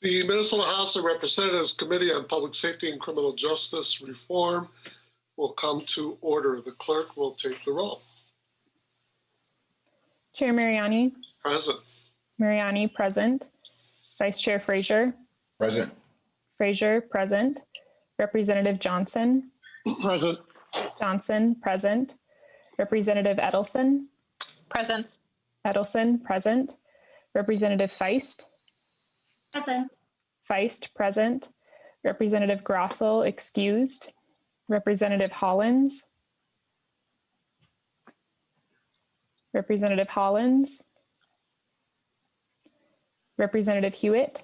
The Minnesota House of Representatives Committee on Public Safety and Criminal Justice Reform will come to order. The clerk will take the roll. Chair Mariani. Present. Mariani, present. Vice Chair Frazier. Present. Frazier, present. Representative Johnson. Present. Johnson, present. Representative Edelson. Present. Edelson, present. Representative Feist. Present. Feist, present. Representative Grossel, excused. Representative Hollins. Representative Hollins. Representative Hewitt.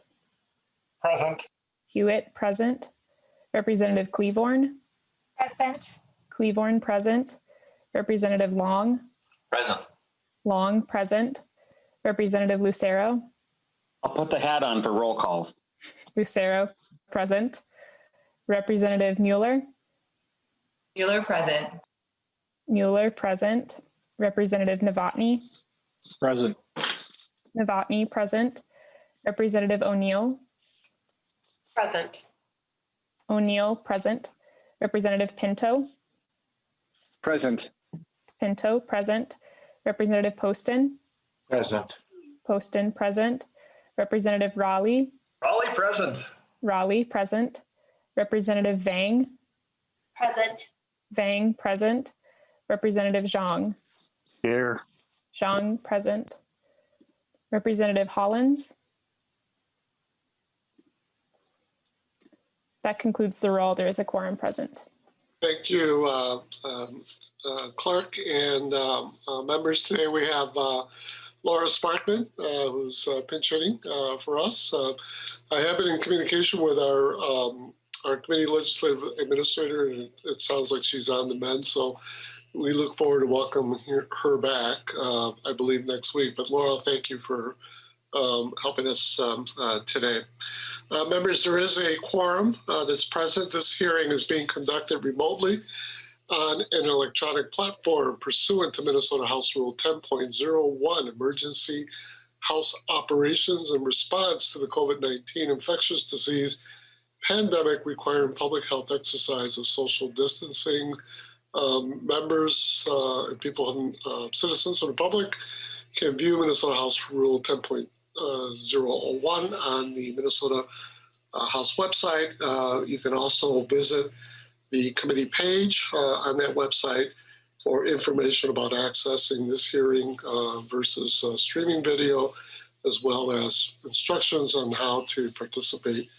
Present. Hewitt, present. Representative Cleavorn. Present. Cleavorn, present. Representative Long. Present. Long, present. Representative Lucero. I'll put the hat on for roll call. Lucero, present. Representative Mueller. Mueller, present. Mueller, present. Representative Novotny. Present. Novotny, present. Representative O'Neill. Present. O'Neill, present. Representative Pinto. Present. Pinto, present. Representative Poston. Present. Poston, present. Representative Raleigh. Raleigh, present. Raleigh, present. Representative Vang. Present. Vang, present. Representative Zhang. Here. Zhang, present. Representative Hollins. That concludes the roll. There is a quorum present. Thank you, clerk and members. Today we have Laura Sparkman, who's pinch hitting for us. I have been in communication with our committee legislative administrator, and it sounds like she's on the mend. So we look forward to welcoming her back, I believe, next week. But Laura, thank you for helping us today. Members, there is a quorum that's present. This hearing is being conducted remotely on an electronic platform pursuant to Minnesota House Rule 10.01, Emergency House Operations in Response to the COVID-19 infectious disease pandemic requiring public health exercise of social distancing. Members and people, citizens of the public can view Minnesota House Rule 10.01 on the Minnesota House website. You can also visit the committee page on that website for information about accessing this hearing versus streaming video, as well as instructions on how to participate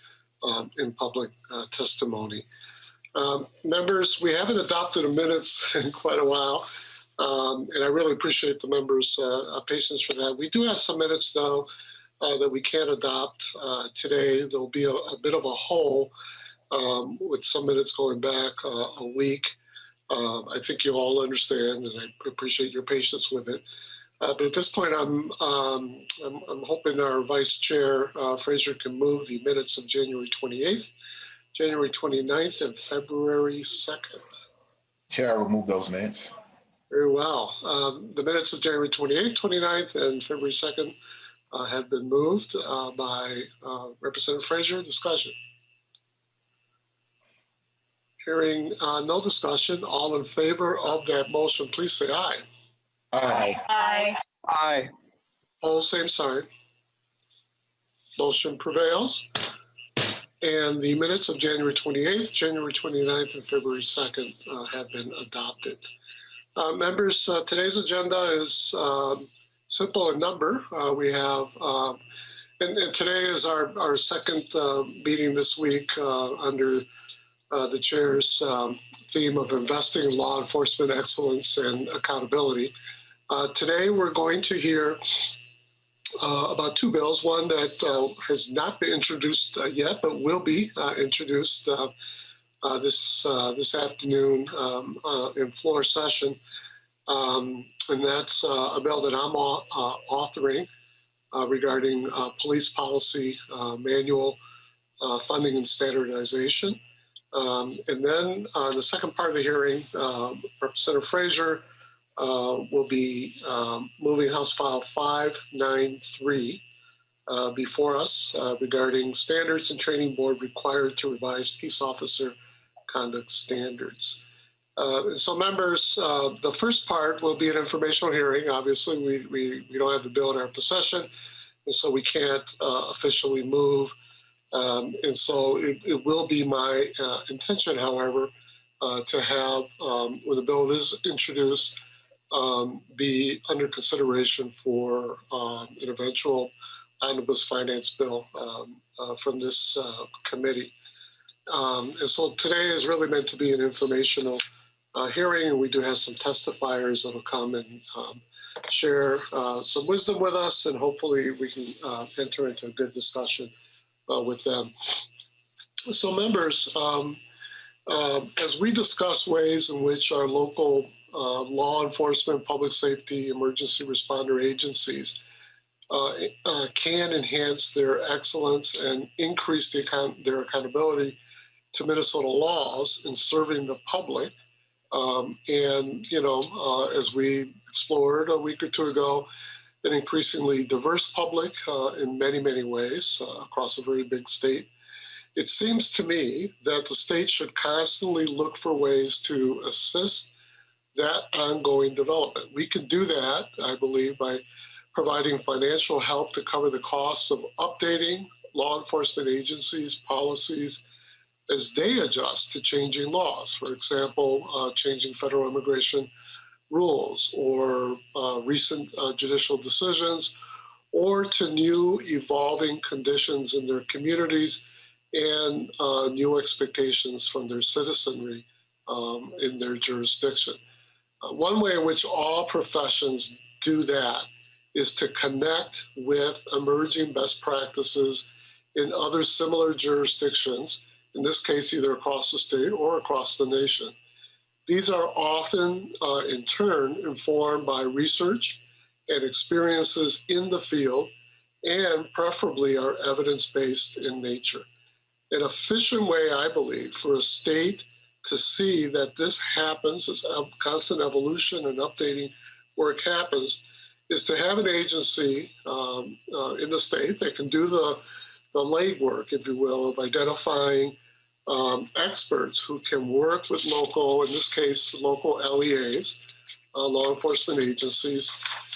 in public testimony. Members, we haven't adopted the minutes in quite a while, and I really appreciate the members' patience for that. We do have some minutes, though, that we can't adopt today. There'll be a bit of a hole with some minutes going back a week. I think you all understand, and I appreciate your patience with it. But at this point, I'm hoping our Vice Chair Frazier can move the minutes of January 28th, January 29th, and February 2nd. Chair, I will move those minutes. Very well. The minutes of January 28th, 29th, and February 2nd have been moved by Representative Frazier. Discussion. Hearing no discussion, all in favor of that motion, please say aye. Aye. Aye. Aye. All same sign. Motion prevails. And the minutes of January 28th, January 29th, and February 2nd have been adopted. Members, today's agenda is simple in number. We have, and today is our second meeting this week under the chair's theme of investing in law enforcement excellence and accountability. Today we're going to hear about two bills, one that has not been introduced yet, but will be introduced this afternoon in floor session. And that's a bill that I'm authoring regarding police policy manual funding and standardization. And then the second part of the hearing, Representative Frazier will be moving House File 593, before us regarding standards and training board required to revise peace officer conduct standards. And so members, the first part will be an informational hearing. Obviously, we don't have the bill in our possession, and so we can't officially move. And so it will be my intention, however, to have, when the bill is introduced, be under consideration for an eventual omnibus finance bill from this committee. And so today is really meant to be an informational hearing, and we do have some testifiers that will come and share some wisdom with us, and hopefully we can enter into a good discussion with them. So members, as we discuss ways in which our local law enforcement, public safety, emergency responder agencies can enhance their excellence and increase their accountability to Minnesota laws in serving the public. And, you know, as we explored a week or two ago, an increasingly diverse public in many, many ways across a very big state. It seems to me that the state should constantly look for ways to assist that ongoing development. We can do that, I believe, by providing financial help to cover the costs of updating law enforcement agencies' policies as they adjust to changing laws. For example, changing federal immigration rules, or recent judicial decisions, or to new evolving conditions in their communities and new expectations from their citizenry in their jurisdiction. One way in which all professions do that is to connect with emerging best practices in other similar jurisdictions, in this case either across the state or across the nation. These are often, in turn, informed by research and experiences in the field, and preferably are evidence-based in nature. An efficient way, I believe, for a state to see that this happens, this constant evolution and updating work happens, is to have an agency in the state that can do the legwork, if you will, of identifying experts who can work with local, in this case, local LEAs, law enforcement agencies,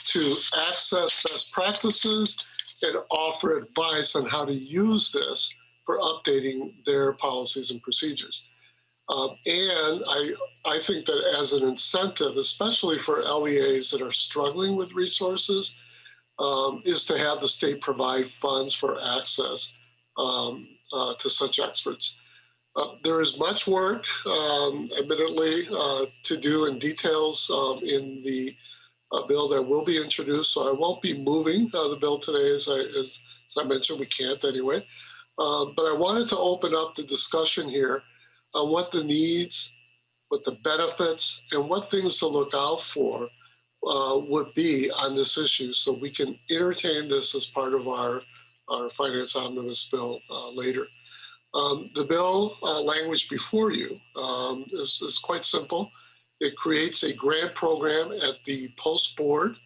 to access best practices and offer advice on how to use this for updating their policies and procedures. And I think that as an incentive, especially for LEAs that are struggling with resources, is to have the state provide funds for access to such experts. There is much work, admittedly, to do in details in the bill that will be introduced, so I won't be moving the bill today, as I mentioned, we can't anyway. But I wanted to open up the discussion here on what the needs, what the benefits, and what things to look out for would be on this issue, so we can entertain this as part of our finance omnibus bill later. The bill language before you is quite simple. It creates a grant program at the post board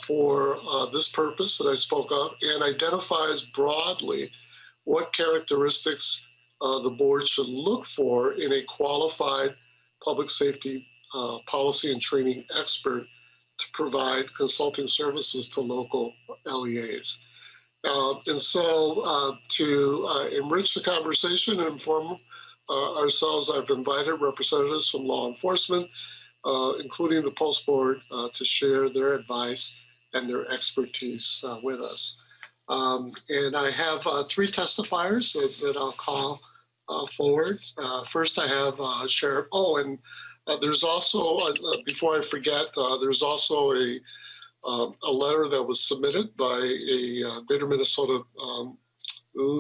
for this purpose that I spoke of, and identifies broadly what characteristics the board should look for in a qualified public safety policy and training expert to provide consulting services to local LEAs. And so to enrich the conversation and inform ourselves, I've invited representatives from law enforcement, including the post board, to share their advice and their expertise with us. And I have three testifiers that I'll call forward. First, I have Sheriff. Oh, and there's also, before I forget, there's also a letter that was submitted by a Greater Minnesota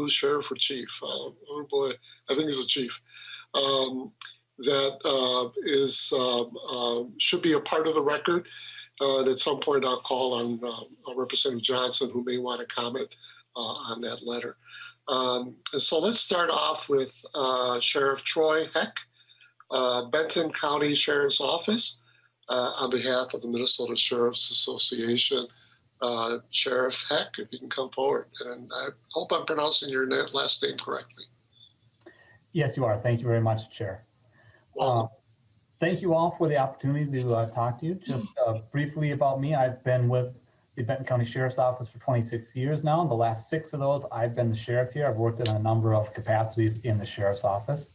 sheriff or chief. Oh boy, I think he's a chief. That is should be a part of the record. And at some point, I'll call on Representative Johnson, who may want to comment on that letter. And so let's start off with Sheriff Troy Heck, Benton County Sheriff's Office, on behalf of the Minnesota Sheriff's Association. Sheriff Heck, if you can come forward. And I hope I'm pronouncing your last name correctly. Yes, you are. Thank you very much, Chair. Welcome. Thank you all for the opportunity to talk to you. Just briefly about me, I've been with the Benton County Sheriff's Office for 26 years now. The last 6 of those, I've been the sheriff here. I've worked in a number of capacities in the Sheriff's Office.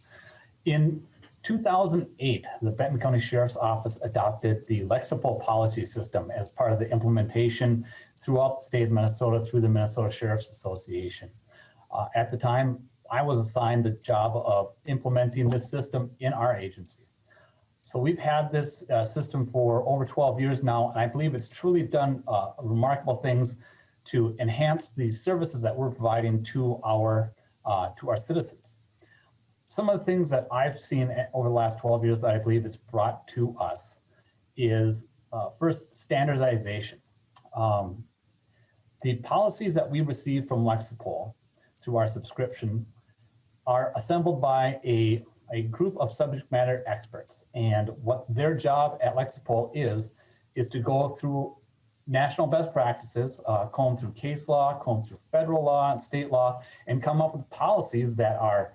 In 2008, the Benton County Sheriff's Office adopted the Lexipol policy system as part of the implementation throughout the state of Minnesota through the Minnesota Sheriff's Association. At the time, I was assigned the job of implementing this system in our agency. So we've had this system for over 12 years now, and I believe it's truly done remarkable things to enhance the services that we're providing to our citizens. Some of the things that I've seen over the last 12 years that I believe it's brought to us is first, standardization. The policies that we receive from Lexipol through our subscription are assembled by a group of subject matter experts. And what their job at Lexipol is to go through national best practices, comb through case law, comb through federal law and state law, and come up with policies that are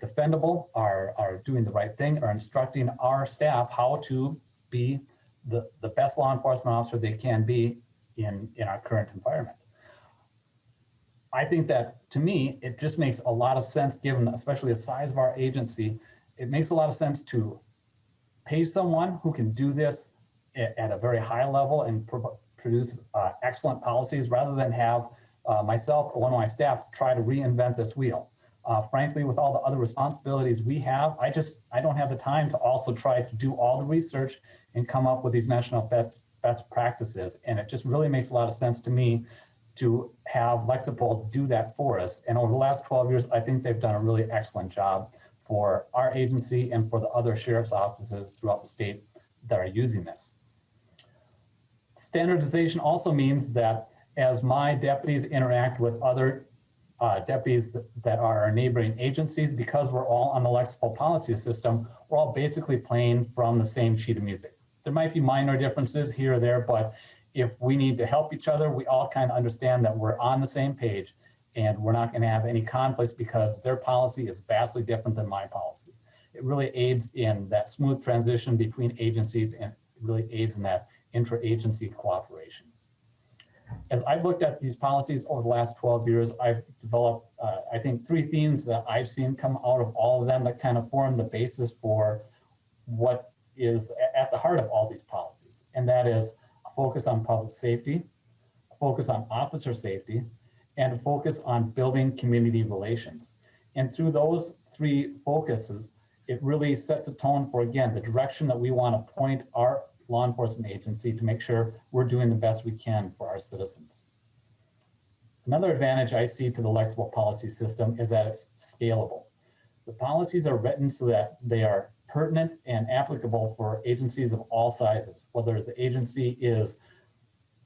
defendable, are doing the right thing, are instructing our staff how to be the best law enforcement officer they can be in our current environment. I think that, to me, it just makes a lot of sense, given especially the size of our agency. It makes a lot of sense to pay someone who can do this at a very high level and produce excellent policies, rather than have myself or one of my staff try to reinvent this wheel. Frankly, with all the other responsibilities we have, I don't have the time to also try to do all the research and come up with these national best practices. And it just really makes a lot of sense to me to have Lexipol do that for us. And over the last 12 years, I think they've done a really excellent job for our agency and for the other sheriff's offices throughout the state that are using this. Standardization also means that as my deputies interact with other deputies that are our neighboring agencies, because we're all on the Lexipol policy system, we're all basically playing from the same sheet of music. There might be minor differences here or there, but if we need to help each other, we all kind of understand that we're on the same page and we're not going to have any conflicts because their policy is vastly different than my policy. It really aids in that smooth transition between agencies and really aids in that intra-agency cooperation. As I've looked at these policies over the last 12 years, I've developed, I think, 3 themes that I've seen come out of all of them that kind of form the basis for what is at the heart of all these policies. And that is a focus on public safety, a focus on officer safety, and a focus on building community relations. And through those 3 focuses, it really sets a tone for, again, the direction that we want to point our law enforcement agency to make sure we're doing the best we can for our citizens. Another advantage I see to the Lexipol policy system is that it's scalable. The policies are written so that they are pertinent and applicable for agencies of all sizes, whether the agency is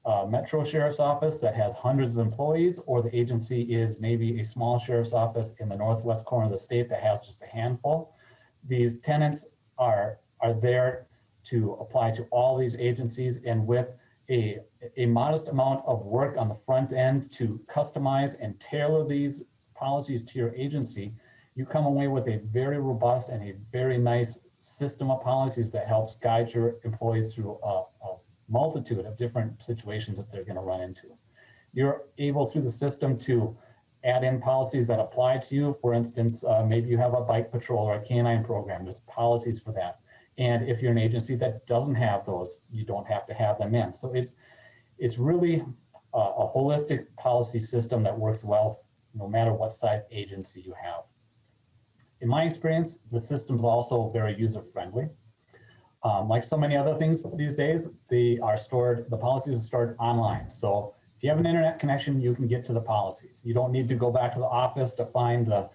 a Metro Sheriff's Office that has hundreds of employees, or the agency is maybe a small sheriff's office in the northwest corner of the state that has just a handful. These tenets are there to apply to all these agencies, and with a modest amount of work on the front end to customize and tailor these policies to your agency, you come away with a very robust and a very nice system of policies that helps guide your employees through a multitude of different situations that they're going to run into. You're able through the system to add in policies that apply to you. For instance, maybe you have a bike patrol or a canine program. There's policies for that. And if you're an agency that doesn't have those, you don't have to have them in. So it's really a holistic policy system that works well no matter what size agency you have. In my experience, the system's also very user-friendly. Like so many other things these days, the policies are stored online. So if you have an internet connection, you can get to the policies. You don't need to go back to the office to find the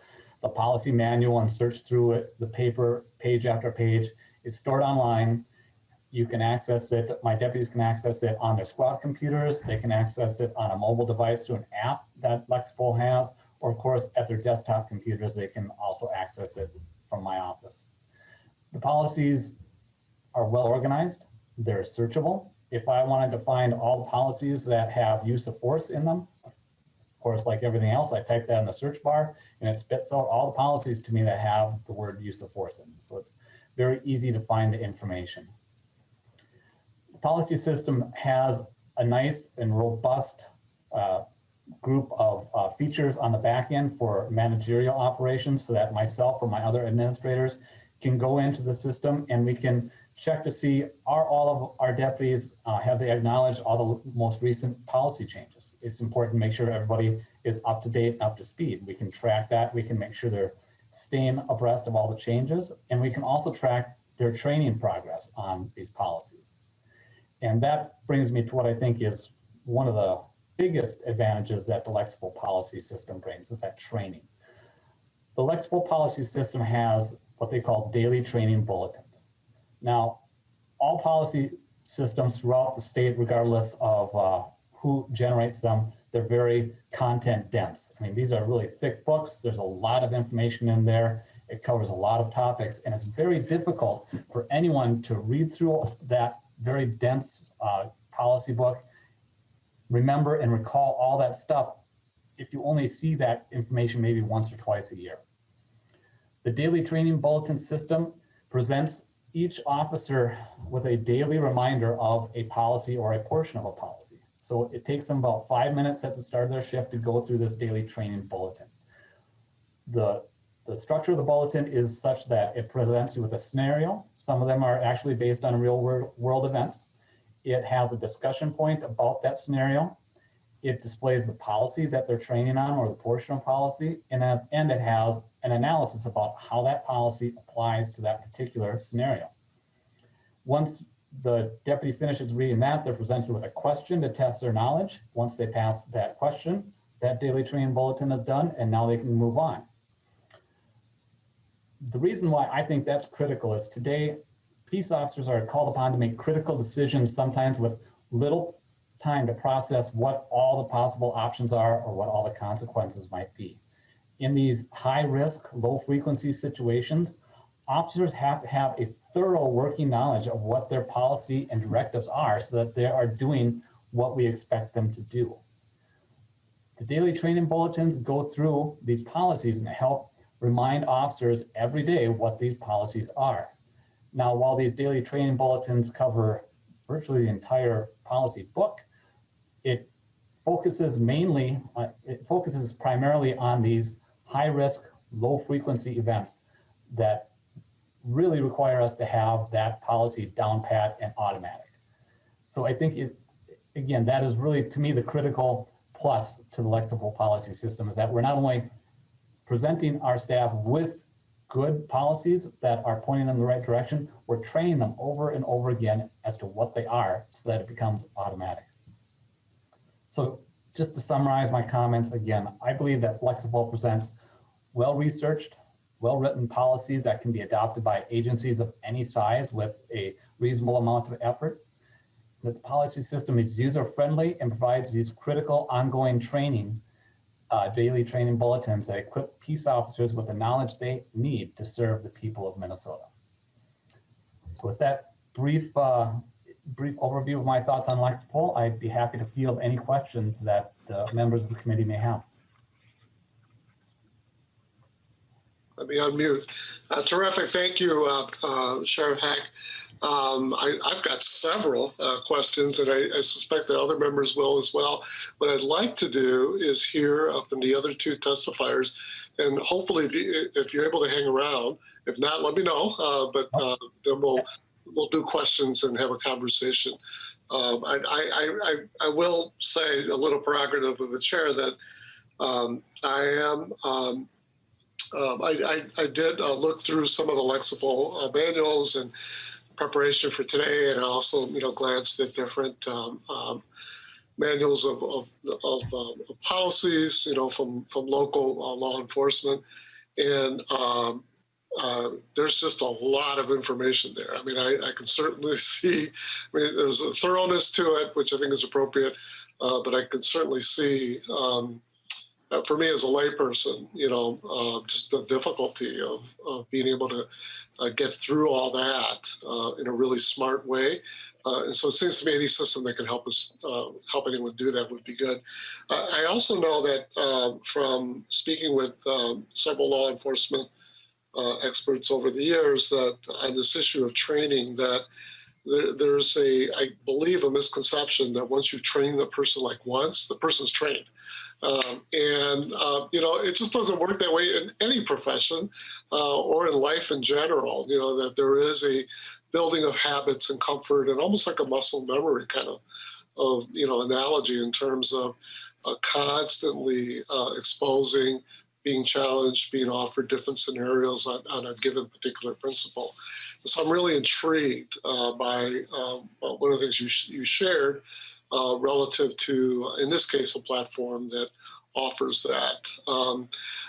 policy manual and search through it, the paper, page after page. It's stored online. You can access it. My deputies can access it on their squad computers. They can access it on a mobile device through an app that Lexipol has, or of course, at their desktop computers, they can also access it from my office. The policies are well organized. They're searchable. if I wanted to find all the policies that have use of force in them, of course, like everything else, I type that in the search bar and it spits out all the policies to me that have the word use of force in them. So it's very easy to find the information. The policy system has a nice and robust group of features on the back end for managerial operations so that myself or my other administrators can go into the system and we can check to see are all of our deputies, have they acknowledged all the most recent policy changes. It's important to make sure everybody is up to date and up to speed. We can track that. We can make sure they're staying abreast of all the changes. And we can also track their training progress on these policies. And that brings me to what I think is one of the biggest advantages that the Lexible policy system brings is that training. The Lexible policy system has what they call daily training bulletins. Now, all policy systems throughout the state, regardless of who generates them, they're very content dense. I mean, these are really thick books. There's a lot of information in there. It covers a lot of topics, and it's very difficult for anyone to read through that very dense policy book, remember and recall all that stuff if you only see that information maybe once or twice a year. The daily training bulletin system presents each officer with a daily reminder of a policy or a portion of a policy. So it takes them about 5 minutes at the start of their shift to go through this daily training bulletin. The structure of the bulletin is such that it presents you with a scenario. Some of them are actually based on real world events. It has a discussion point about that scenario. It displays the policy that they're training on or the portion of policy, and it has an analysis about how that policy applies to that particular scenario. Once the deputy finishes reading that, they're presented with a question to test their knowledge. Once they pass that question, that daily training bulletin is done, and now they can move on. The reason why I think that's critical is today, peace officers are called upon to make critical decisions, sometimes with little time to process what all the possible options are or what all the consequences might be. In these high risk, low frequency situations, officers have to have a thorough working knowledge of what their policy and directives are so that they are doing what we expect them to do. The daily training bulletins go through these policies and help remind officers every day what these policies are. Now, while these daily training bulletins cover virtually the entire policy book, it focuses primarily on these high risk, low frequency events that really require us to have that policy down pat and automatic. So I think again, that is really, to me, the critical plus to the Lexible policy system is that we're not only presenting our staff with good policies that are pointing them in the right direction, we're training them over and over again as to what they are so that it becomes automatic. So just to summarize my comments, again, I believe that Lexible presents well-researched, well-written policies that can be adopted by agencies of any size with a reasonable amount of effort. That the policy system is user-friendly and provides these critical ongoing training, daily training bulletins that equip peace officers with the knowledge they need to serve the people of Minnesota. So with that brief overview of my thoughts on Lexible, I'd be happy to field any questions that the members of the committee may have. Let me unmute. Terrific. Thank you, Sheriff Hack. I've got several questions, and I suspect that other members will as well. What I'd like to do is hear from the other two testifiers, and hopefully, if you're able to hang around. If not, let me know. But then we'll do questions and have a conversation. I will say a little prerogative of the chair that I did look through some of the Lexible manuals and preparation for today, and I also glanced at different manuals of policies from local law enforcement, and there's just a lot of information there. I mean, I can certainly see, there's a thoroughness to it, which I think is appropriate, but I can certainly see, for me as a layperson, just the difficulty of being able to get through all that in a really smart way And so it seems to me any system that can help us, help anyone do that would be good. I also know that from speaking with several law enforcement experts over the years that on this issue of training that there's I believe, a misconception that once you train the person like once, the person's trained. It just doesn't work that way in any profession or in life in general, that there is a building of habits and comfort and almost like a muscle memory kind of analogy in terms of constantly exposing, being challenged, being offered different scenarios on a given particular principle. So I'm really intrigued by one of the things you shared relative to, in this case, a platform that offers that.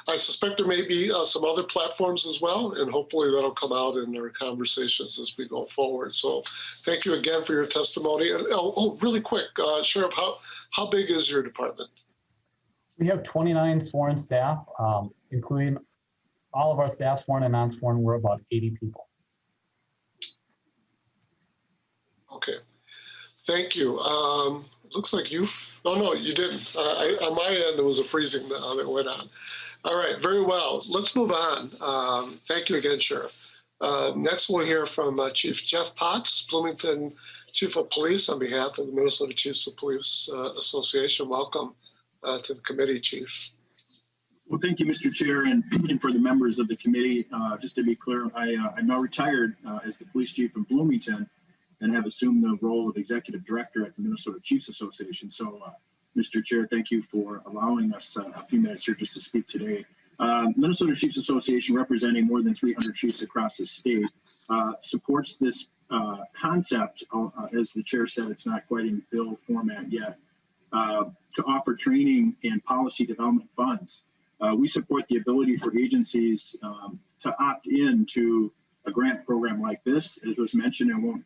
I suspect there may be some other platforms as well, and hopefully that'll come out in our conversations as we go forward. So thank you again for your testimony. And really quick, Sheriff, how big is your department? We have 29 sworn staff, including all of our staff, sworn and non-sworn. We're about 80 people. Okay, thank you. Looks like no, you didn't. On my end, there was a freezing that went on. All right, very well. Let's move on. Thank you again, Sheriff. Next, we'll hear from Chief Jeff Potts, Bloomington Chief of Police, on behalf of the Minnesota Chiefs of Police Association. Welcome to the committee, Chief. Well, thank you, Mr. Chair, and for the members of the committee. Just to be clear, I'm now retired as the police chief in Bloomington and have assumed the role of executive director at the Minnesota Chiefs Association. So, Mr. Chair, thank you for allowing us a few minutes here just to speak today. Minnesota Chiefs Association, representing more than 300 chiefs across the state, supports this concept, as the chair said, it's not quite in bill format yet, to offer training and policy development funds. We support the ability for agencies to opt in to a grant program like this. As was mentioned, I won't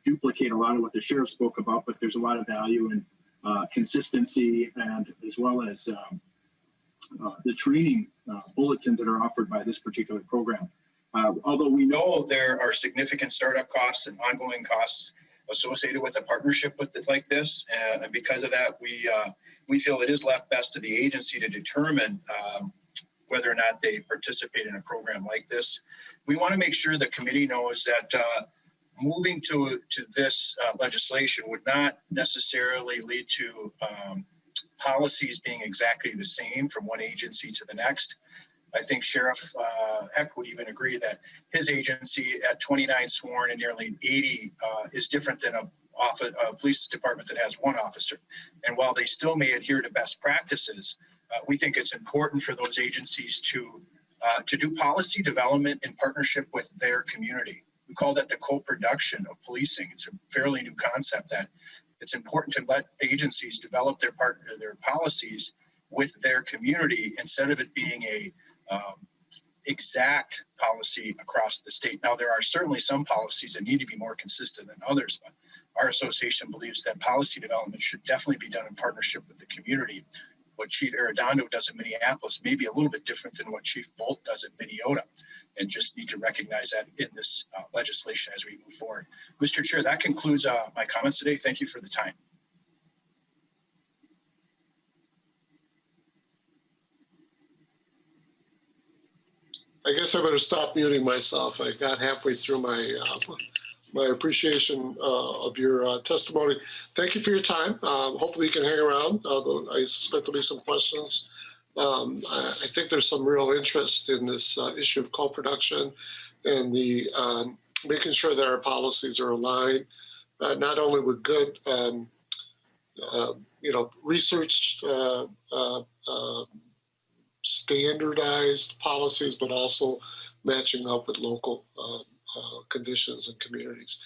duplicate a lot of what the sheriff spoke about, but there's a lot of value in consistency and as well as the training bulletins that are offered by this particular program. Although we know there are significant startup costs and ongoing costs associated with a partnership like this, and because of that, we feel it is left best to the agency to determine whether or not they participate in a program like this. We want to make sure the committee knows that moving to this legislation would not necessarily lead to policies being exactly the same from one agency to the next. I think Sheriff Heck would even agree that his agency at 29 sworn and nearly 80 is different than a police department that has one officer. And while they still may adhere to best practices, we think it's important for those agencies to do policy development in partnership with their community. We call that the co-production of policing. It's a fairly new concept that it's important to let agencies develop their policies with their community instead of it being a exact policy across the state. Now, there are certainly some policies that need to be more consistent than others, but our association believes that policy development should definitely be done in partnership with the community. What Chief Arredondo does in Minneapolis may be a little bit different than what Chief Bolt does in Minnesota, and just need to recognize that in this legislation as we move forward. Mr. Chair, that concludes my comments today. Thank you for the time. I guess I better stop muting myself. I got halfway through my appreciation of your testimony. Thank you for your time. Hopefully you can hang around, although I suspect there'll be some questions. I think there's some real interest in this issue of co-production and the making sure that our policies are aligned, not only with good, research, standardized policies, but also matching up with local conditions and communities.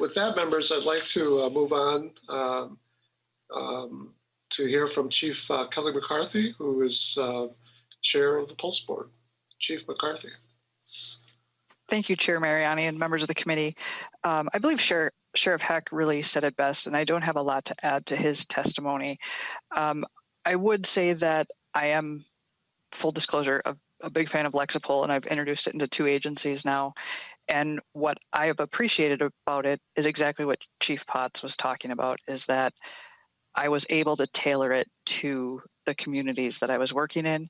With that, members, I'd like to move on to hear from Chief Kelly McCarthy, who is chair of the Pulse Board. Chief McCarthy. Thank you, Chair Mariani and members of the committee. I believe Sheriff Heck really said it best, and I don't have a lot to add to his testimony. I would say that I am, full disclosure, a big fan of Lexipol, and I've introduced it into 2 agencies now. And what I have appreciated about it is exactly what Chief Potts was talking about, is that I was able to tailor it to the communities that I was working in.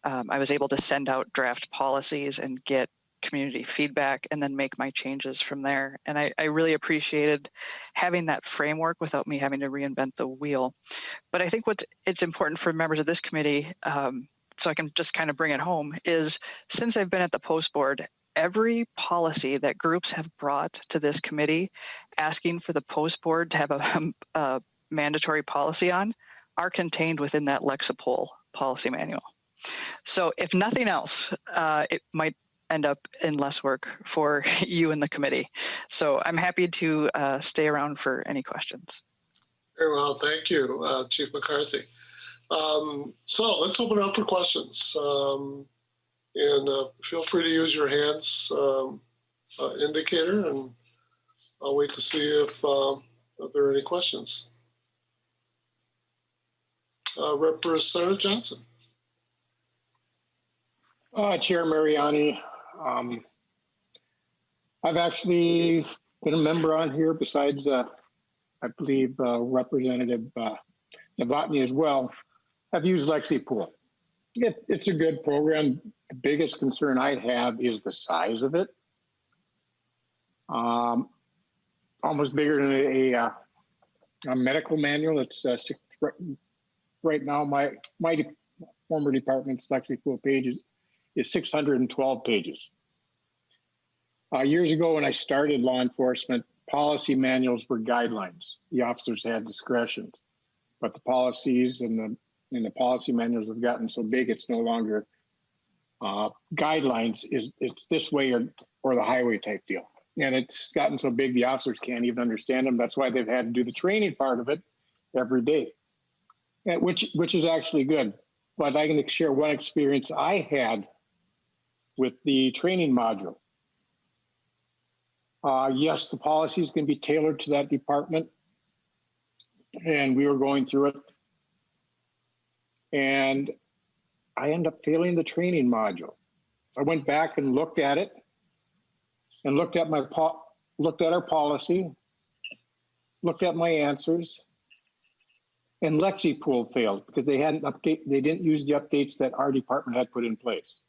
I was able to send out draft policies and get community feedback and then make my changes from there. And I really appreciated having that framework without me having to reinvent the wheel. But I think it's important for members of this committee, so I can just kind of bring it home, is since I've been at the post board, every policy that groups have brought to this committee asking for the post board to have a mandatory policy on are contained within that Lexipol policy manual. So if nothing else, it might end up in less work for you and the committee. So I'm happy to stay around for any questions. Very well, thank you, Chief McCarthy. So let's open it up for questions. And feel free to use your hands indicator, and I'll wait to see if there are any questions. Representative Johnson. Chair Mariani, I've actually been a member on here besides, I believe, Representative Novotny as well. I've used LexiPool. It's a good program. The biggest concern I have is the size of it. Almost bigger than a medical manual. It's right now, my former department's LexiPool pages is 612 pages. Years ago when I started law enforcement, policy manuals were guidelines. The officers had discretion, but the policies and the policy manuals have gotten so big it's no longer guidelines. It's this way or the highway type deal. And it's gotten so big the officers can't even understand them. That's why they've had to do the training part of it every day, which is actually good. But I can share one experience I had with the training module. Yes, the policies can be tailored to that department. And we were going through it. And I ended up failing the training module. I went back and looked at it and looked at our policy, looked at my answers, and LexiPool failed because they didn't use the updates that our department had put in place.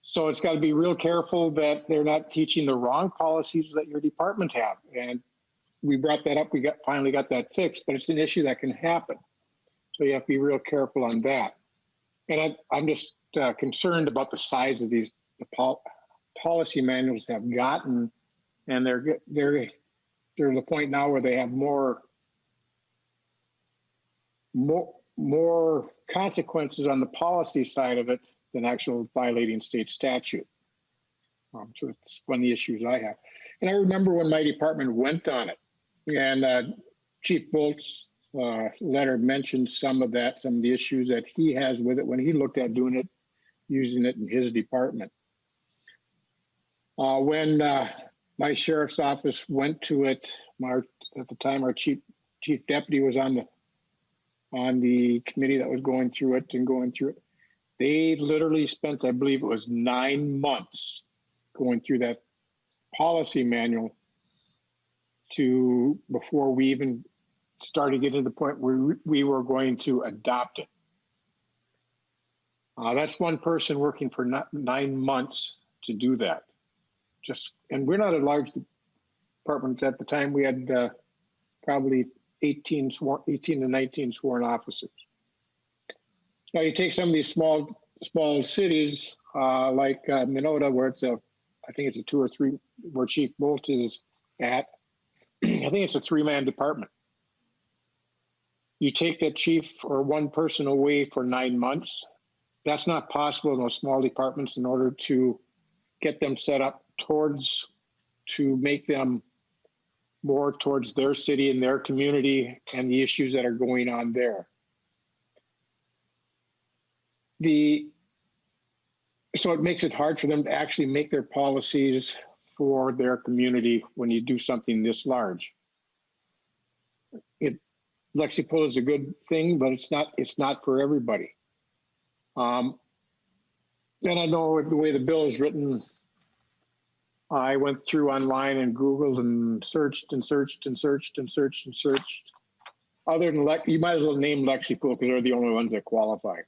So it's got to be real careful that they're not teaching the wrong policies that your department have. And we brought that up. We finally got that fixed, but it's an issue that can happen. So you have to be real careful on that. And I'm just concerned about the size of the policy manuals have gotten, and they're to the point now where they have more consequences on the policy side of it than actual violating state statute. So it's one of the issues I have. And I remember when my department went on it, and Chief Bolt's letter mentioned some of the issues that he has with it when he looked at doing it, using it in his department. When my sheriff's office went to it, at the time our chief deputy was on the committee that was going through it. They literally spent, I believe it was 9 months going through that policy manual before we even started getting to the point where we were going to adopt it. That's one person working for 9 months to do that. And we're not a large department. At the time, we had probably 18 to 19 sworn officers. Now you take some of these small cities like Minota, where I think it's a 2 or 3, where Chief Bolt is at. I think it's a 3-man department. You take that chief or one person away for 9 months. That's not possible in those small departments in order to get them set up to make them more towards their city and their community and the issues that are going on there. So it makes it hard for them to actually make their policies for their community when you do something this large. LexiPool is a good thing, but it's not for everybody. And I know the way the bill is written, I went through online and Googled and searched and searched and searched and searched and searched. Other than you might as well name Lexipool because they're the only ones that qualify,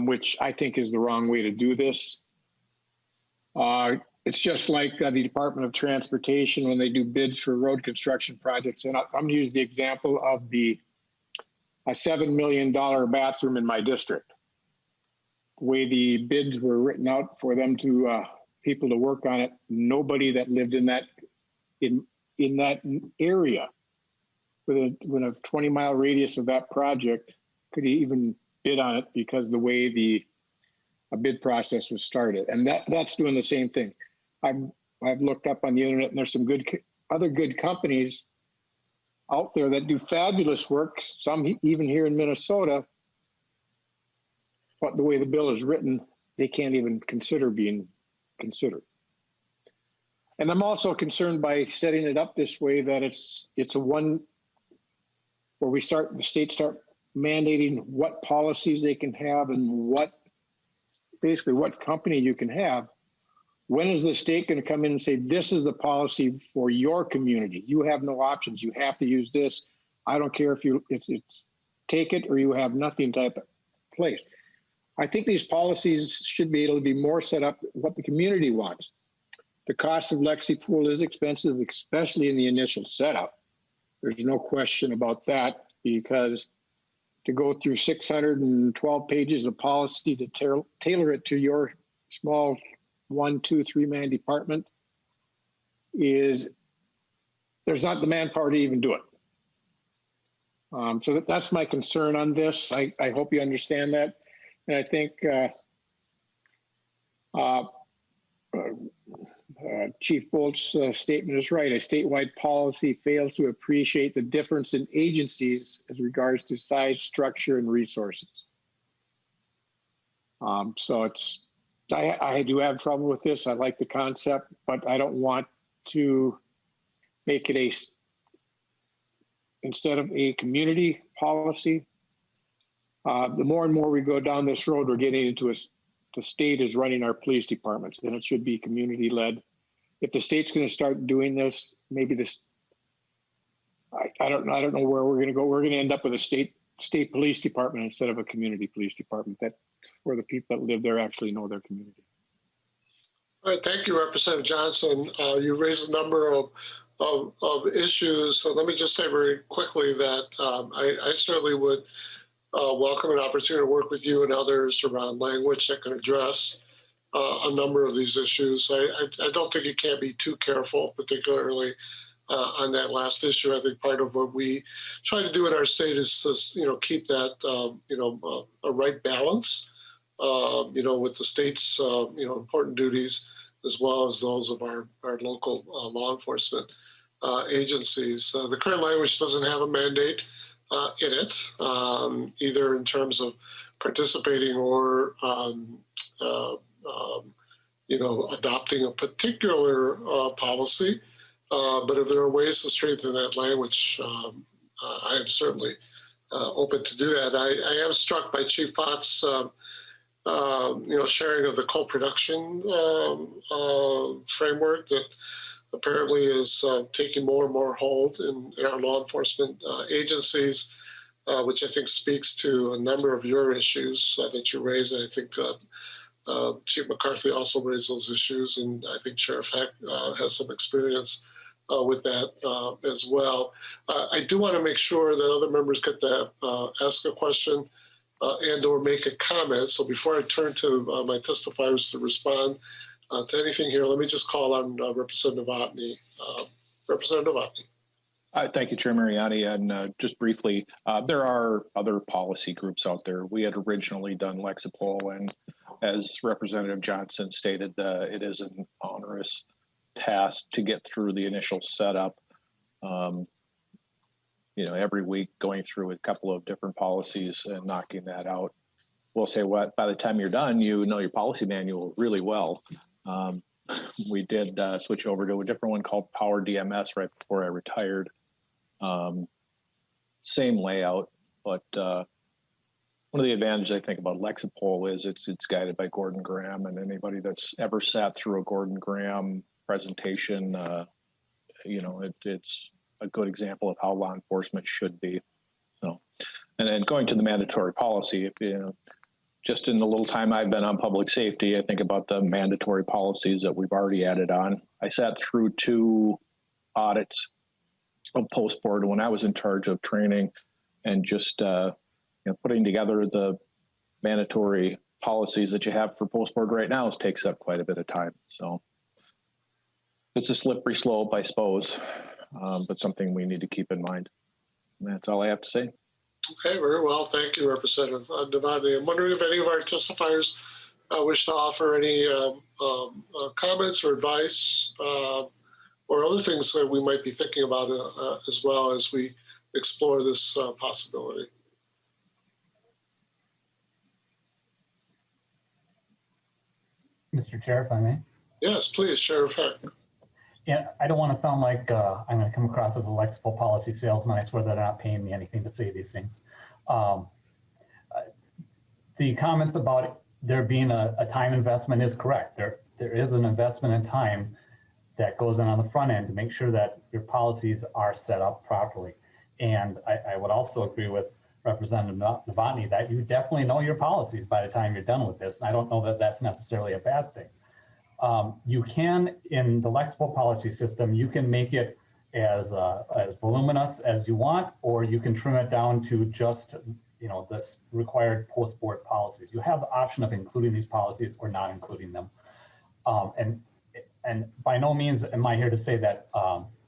which I think is the wrong way to do this. It's just like the Department of Transportation when they do bids for road construction projects. And I'm going to use the example of a $7 million bathroom in my district. The way the bids were written out for them to people to work on it, nobody that lived in that area within a 20-mile radius of that project could even bid on it because the way a bid process was started. And that's doing the same thing. I've looked up on the internet and there's some other good companies out there that do fabulous work, some even here in Minnesota, but the way the bill is written, they can't even consider being considered. And I'm also concerned by setting it up this way that it's a one where the states start mandating what policies they can have and basically what company you can have. When is the state going to come in and say, this is the policy for your community? You have no options. You have to use this. I don't care if it's take it or you have nothing type of place. I think these policies should be able to be more set up what the community wants. The cost of Lexipool is expensive, especially in the initial setup. There's no question about that, because to go through 612 pages of policy to tailor it to your small 1, 2, 3-man department there's not the manpower to even do it. So that's my concern on this. I hope you understand that. And I think Chief Bolt's statement is right. A statewide policy fails to appreciate the difference in agencies as regards to size, structure, and resources. So I do have trouble with this. I like the concept, but I don't want to make it instead of a community policy. The more and more we go down this road, we're getting into the state is running our police departments, and it should be community led. If the state's going to start doing this, maybe I don't know where we're going to go. We're going to end up with a state police department instead of a community police department. That's where the people that live there actually know their community. All right, thank you, Representative Johnson. You raised a number of issues. So let me just say very quickly that I certainly would welcome an opportunity to work with you and others around language that can address a number of these issues. I don't think you can be too careful, particularly on that last issue. I think part of what we try to do in our state is to keep that a right balance, with the state's important duties as well as those of our local law enforcement agencies. The current language doesn't have a mandate in it, either in terms of participating or adopting a particular policy. But if there are ways to strengthen that language, I am certainly open to do that. I am struck by Chief Pott's sharing of the co-production framework that apparently is taking more and more hold in our law enforcement agencies, which I think speaks to a number of your issues that you raised. And I think Chief McCarthy also raised those issues, and I think Sheriff Heck has some experience with that as well. I do want to make sure that other members get to ask a question and or make a comment. So before I turn to my testifiers to respond to anything here, let me just call on Representative Otney. Representative Otney. Thank you, Chair Mariani. And just briefly, there are other policy groups out there. We had originally done Lexipol, and as Representative Johnson stated, it is an onerous task to get through the initial setup. Every week going through a couple of different policies and knocking that out. We'll say what, by the time you're done, you know your policy manual really well. We did switch over to a different one called Power DMS right before I retired. Same layout, but One of the advantages I think about Lexipol is it's guided by Gordon Graham, and anybody that's ever sat through a Gordon Graham presentation, it's a good example of how law enforcement should be. So, and then going to the mandatory policy, just in the little time I've been on public safety, I think about the mandatory policies that we've already added on. I sat through 2 audits of post board when I was in charge of training, and just putting together the mandatory policies that you have for post board right now takes up quite a bit of time. So it's a slippery slope, I suppose, but something we need to keep in mind. And that's all I have to say. Okay, very well. Thank you, Representative Devani. I'm wondering if any of our testifiers wish to offer any comments or advice or other things that we might be thinking about as well as we explore this possibility. Mr. Chair, if I may. Yes, please, Sheriff Heck. Yeah, I don't want to sound like I'm going to come across as a Lexipol policy salesman. I swear they're not paying me anything to say these things. The comments about there being a time investment is correct. There is an investment in time that goes on the front end to make sure that your policies are set up properly. And I would also agree with Representative Novotny that you definitely know your policies by the time you're done with this. And I don't know that that's necessarily a bad thing. You can, in the Lexipol policy system, you can make it as voluminous as you want, or you can trim it down to just, the required post-board policies. You have the option of including these policies or not including them. And by no means am I here to say that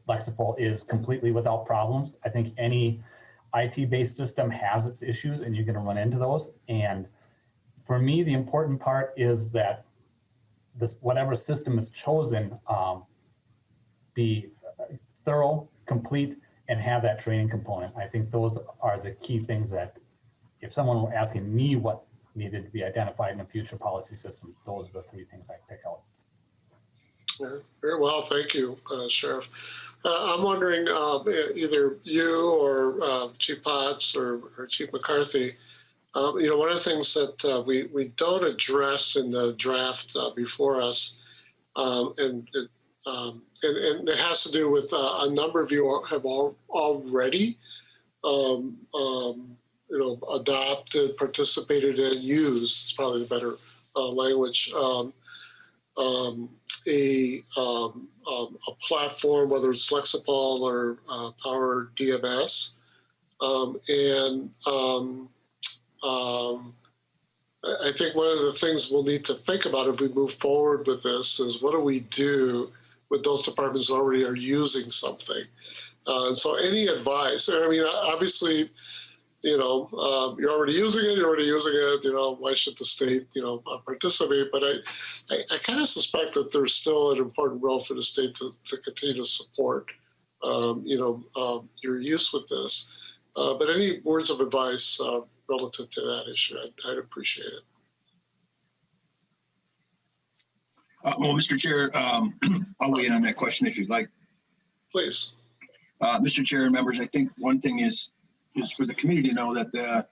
Lexipol is completely without problems. I think any IT-based system has its issues, and you're going to run into those. And for me, the important part is that whatever system is chosen be thorough, complete, and have that training component. I think those are the key things that, if someone were asking me what needed to be identified in a future policy system, those are the 3 things I pick out. Very well, thank you, Sheriff. I'm wondering, either you or Chief Potts or Chief McCarthy, one of the things that we don't address in the draft before us, and it has to do with a number of you have already, adopted, participated in, used, it's probably the better language, a platform, whether it's Lexipol or Power DMS. I think one of the things we'll need to think about if we move forward with this is what do we do with those departments that already are using something? And so any advice, I mean, obviously, you're already using it, why should the state, participate? But I kind of suspect that there's still an important role for the state to continue to support, your use with this. But any words of advice relative to that issue, I'd appreciate it. Well, Mr. Chair, I'll weigh in on that question if you'd like. Please. Mr. Chair and members, I think one thing is for the committee to know that the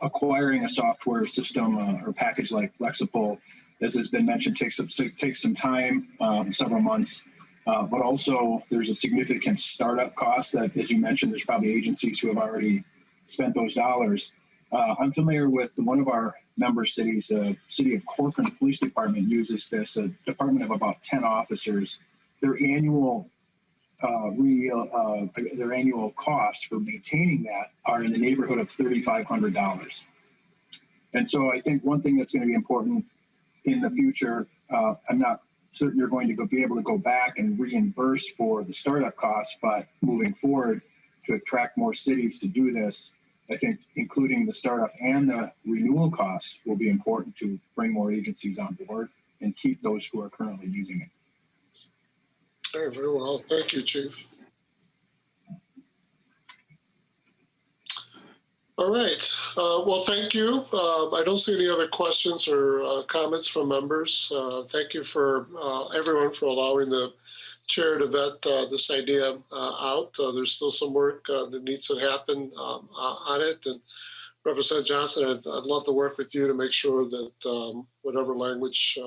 acquiring a software system or package like Lexipol, as has been mentioned, takes some time, several months. But also there's a significant startup cost that, as you mentioned, there's probably agencies who have already spent those dollars. I'm familiar with one of our member cities, City of Corcoran Police Department uses this, a department of about 10 officers. Their annual costs for maintaining that are in the neighborhood of $3,500. And so I think one thing that's going to be important in the future, I'm not certain you're going to be able to go back and reimburse for the startup costs, but moving forward to attract more cities to do this, I think including the startup and the renewal costs will be important to bring more agencies on board and keep those who are currently using it. All right, very well. Thank you, Chief. All right. Well, thank you. I don't see any other questions or comments from members. Thank you for everyone for allowing the chair to vet this idea out. There's still some work that needs to happen on it. And Representative Johnson, I'd love to work with you to make sure that whatever language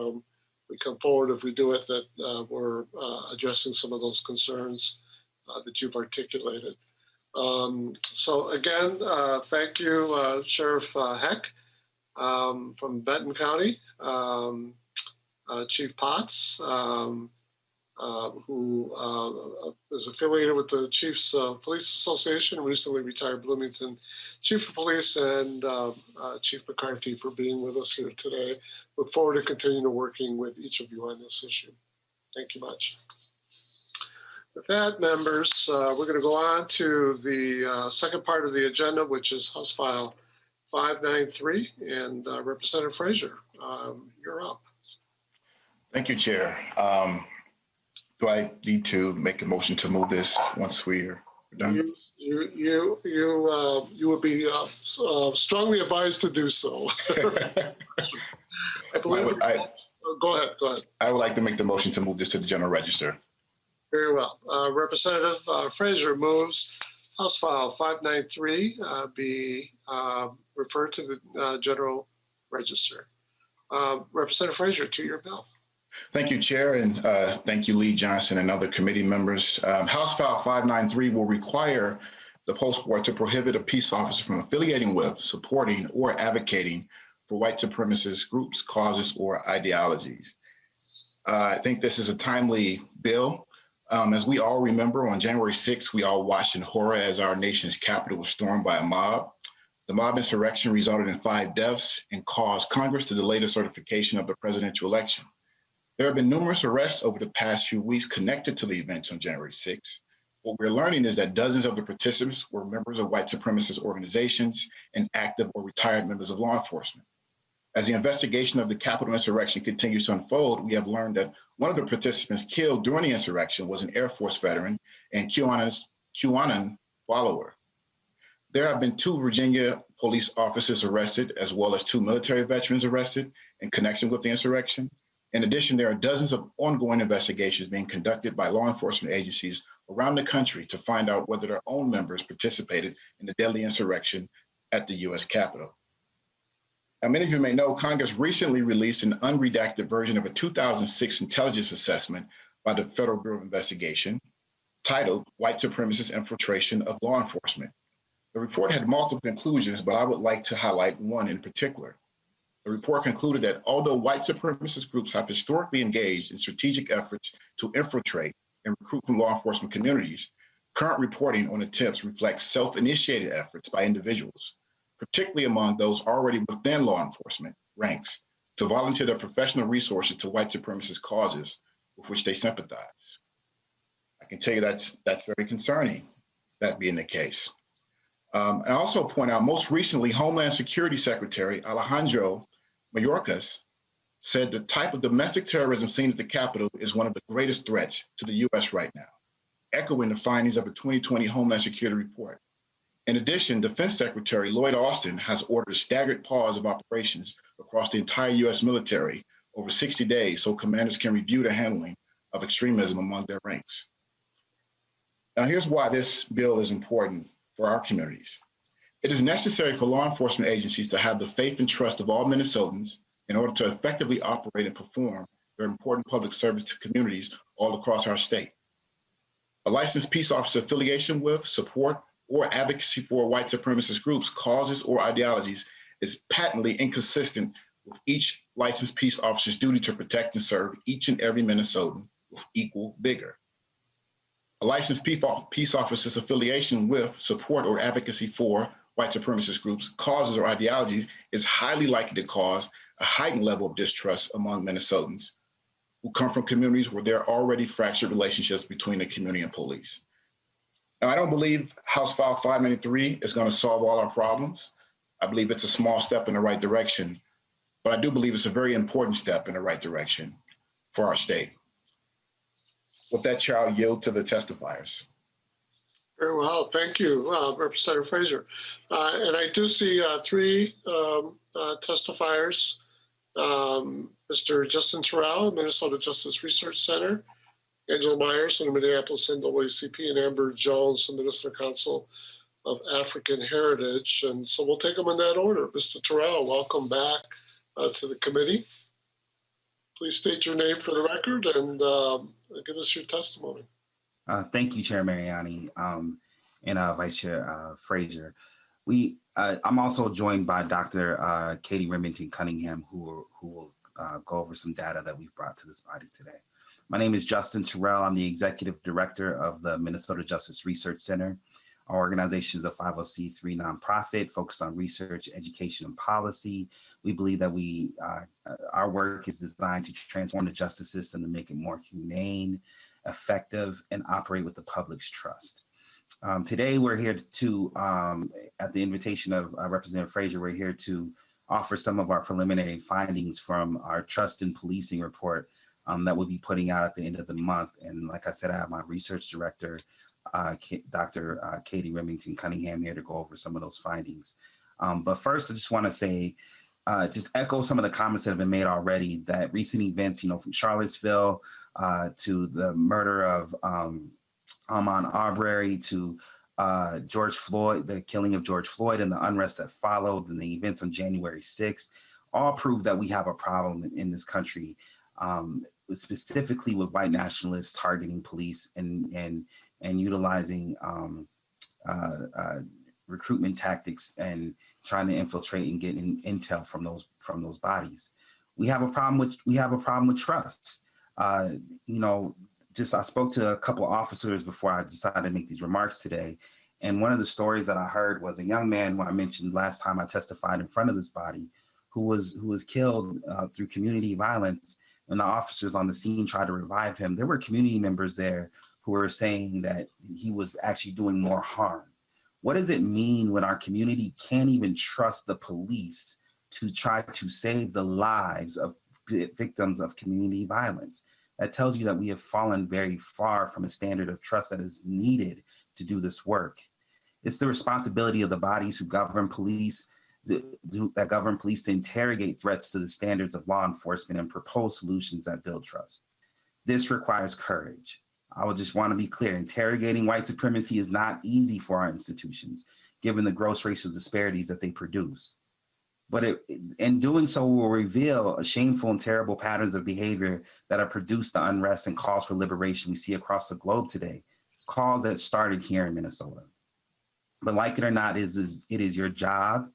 we come forward, if we do it, that we're addressing some of those concerns that you've articulated. So again, thank you, Sheriff Heck from Benton County, Chief Potts, who is affiliated with the Chiefs Police Association, recently retired Bloomington Chief of Police, and Chief McCarthy for being with us here today. Look forward to continuing to working with each of you on this issue. Thank you much. With that, members, we're going to go on to the second part of the agenda, which is House File 593, and Representative Frazier, you're up. Thank you, Chair. Do I need to make a motion to move this once we're done? You would be strongly advised to do so. I believe. Go ahead. I would like to make the motion to move this to the General Register. Very well. Representative Frazier moves House File 593 be referred to the General Register. Representative Frazier, to your bill. Thank you, Chair, and thank you, Lee Johnson and other committee members. House File 593 will require the Post Board to prohibit a peace officer from affiliating with, supporting, or advocating for white supremacist groups, causes, or ideologies. I think this is a timely bill. As we all remember, on January 6th, we all watched in horror as our nation's capital was stormed by a mob. The mob insurrection resulted in 5 deaths and caused Congress to delay the certification of the presidential election. There have been numerous arrests over the past few weeks connected to the events on January 6th. What we're learning is that dozens of the participants were members of white supremacist organizations and active or retired members of law enforcement. As the investigation of the Capitol insurrection continues to unfold, we have learned that one of the participants killed during the insurrection was an Air Force veteran and QAnon follower. There have been 2 Virginia police officers arrested, as well as 2 military veterans arrested in connection with the insurrection. In addition, there are dozens of ongoing investigations being conducted by law enforcement agencies around the country to find out whether their own members participated in the deadly insurrection at the U.S. Capitol. Now, many of you may know Congress recently released an unredacted version of a 2006 intelligence assessment by the Federal Bureau of Investigation titled White Supremacist Infiltration of Law Enforcement. The report had multiple conclusions, but I would like to highlight one in particular. The report concluded that although white supremacist groups have historically engaged in strategic efforts to infiltrate and recruit from law enforcement communities, current reporting on attempts reflects self-initiated efforts by individuals, particularly among those already within law enforcement ranks, to volunteer their professional resources to white supremacist causes with which they sympathize. I can tell you that's very concerning, that being the case. And I also point out, most recently, Homeland Security Secretary Alejandro Mayorkas said the type of domestic terrorism seen at the Capitol is one of the greatest threats to the U.S. right now, echoing the findings of a 2020 Homeland Security report. In addition, Defense Secretary Lloyd Austin has ordered a staggered pause of operations across the entire U.S. military over 60 days so commanders can review the handling of extremism among their ranks. Now, here's why this bill is important for our communities. It is necessary for law enforcement agencies to have the faith and trust of all Minnesotans in order to effectively operate and perform their important public service to communities all across our state. A licensed peace officer affiliation with, support, or advocacy for white supremacist groups, causes, or ideologies is patently inconsistent with each licensed peace officer's duty to protect and serve each and every Minnesotan with equal vigor. A licensed peace officer's affiliation with, support, or advocacy for white supremacist groups, causes, or ideologies is highly likely to cause a heightened level of distrust among Minnesotans who come from communities where there are already fractured relationships between the community and police. Now, I don't believe House File 593 is going to solve all our problems. I believe it's a small step in the right direction, but I do believe it's a very important step in the right direction for our state. With that, Chair, I'll yield to the testifiers. Very well, thank you, Representative Frazier. And I do see 3 testifiers. Mr. Justin Terrell, Minnesota Justice Research Center, Angela Myers from the Minneapolis NAACP, and Amber Jones from Minnesota Council African heritage. And so we'll take them in that order. Mr. Terrell, welcome back to the committee. Please state your name for the record and give us your testimony. Thank you, Chair Mariani and Vice Chair Frazier. I'm also joined by Dr. Katie Remington Cunningham, who will go over some data that we've brought to this body today. My name is Justin Terrell. I'm the Executive Director of the Minnesota Justice Research Center. Our organization is a 50c3 nonprofit focused on research, education, and policy. We believe that our work is designed to transform the justice system to make it more humane, effective, and operate with the public's trust. Today, we're here to, at the invitation of Representative Frazier, we're here to offer some of our preliminary findings from our Trust in Policing report that we'll be putting out at the end of the month. And like I said, I have my research director, Dr. Katie Remington Cunningham, here to go over some of those findings. But first, I just want to say, just echo some of the comments that have been made already, that recent events, from Charlottesville to the murder of Ahmaud Arbery, to George Floyd, the killing of George Floyd and the unrest that followed, and the events on January 6th, all prove that we have a problem in this country, specifically with white nationalists targeting police and utilizing recruitment tactics and trying to infiltrate and get intel from those bodies. We have a problem with trust. I spoke to a couple of officers before I decided to make these remarks today. And one of the stories that I heard was a young man who I mentioned last time I testified in front of this body, who was killed through community violence. When the officers on the scene tried to revive him, there were community members there who were saying that he was actually doing more harm. What does it mean when our community can't even trust the police to try to save the lives of victims of community violence? That tells you that we have fallen very far from a standard of trust that is needed to do this work. It's the responsibility of the bodies who govern police, that govern police, to interrogate threats to the standards of law enforcement and propose solutions that build trust. This requires courage. I would just want to be clear, interrogating white supremacy is not easy for our institutions, given the gross racial disparities that they produce. But in doing so, will reveal a shameful and terrible patterns of behavior that have produced the unrest and calls for liberation we see across the globe today, calls that started here in Minnesota. But like it or not, it is your job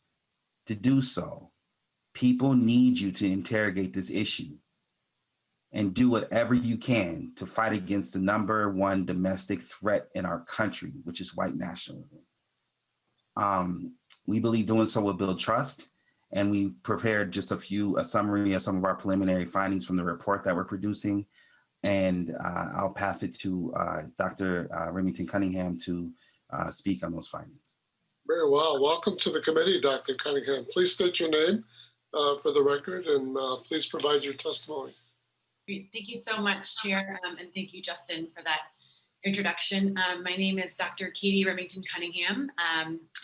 to do so. People need you to interrogate this issue and do whatever you can to fight against the #1 domestic threat in our country, which is white nationalism. We believe doing so will build trust. And we prepared just a summary of some of our preliminary findings from the report that we're producing. And I'll pass it to Dr. Remington Cunningham to speak on those findings. Very well. Welcome to the committee, Dr. Cunningham. Please state your name for the record and please provide your testimony. Great. Thank you so much, Chair, and thank you, Justin, for that introduction. My name is Dr. Katie Remington Cunningham,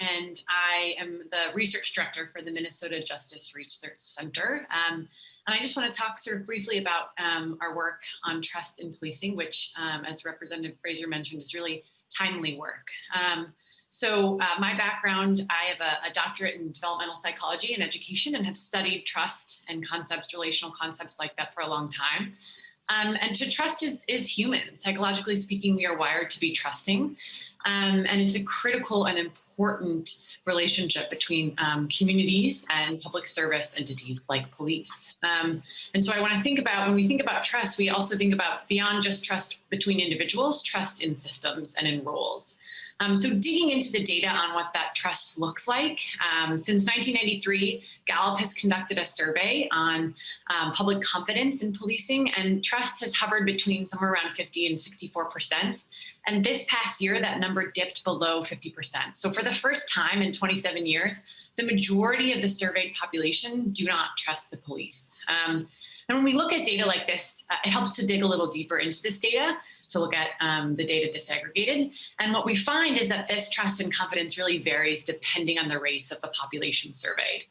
and I am the research director for the Minnesota Justice Research Center. And I just want to talk sort of briefly about our work on trust in policing, which, as Representative Frazier mentioned, is really timely work. So my background, I have a doctorate in developmental psychology and education and have studied trust and concepts, relational concepts like that for a long time. And to trust is human. Psychologically speaking, we are wired to be trusting. And it's a critical and important relationship between communities and public service entities like police. And so I want to think about, when we think about trust, we also think about beyond just trust between individuals, trust in systems and in roles. So digging into the data on what that trust looks like, since 1993, Gallup has conducted a survey on public confidence in policing, and trust has hovered between somewhere around 50 and 64%. And this past year, that number dipped below 50%. So for the first time in 27 years, the majority of the surveyed population do not trust the police. And when we look at data like this, it helps to dig a little deeper into this data, to look at the data disaggregated. And what we find is that this trust and confidence really varies depending on the race of the population surveyed.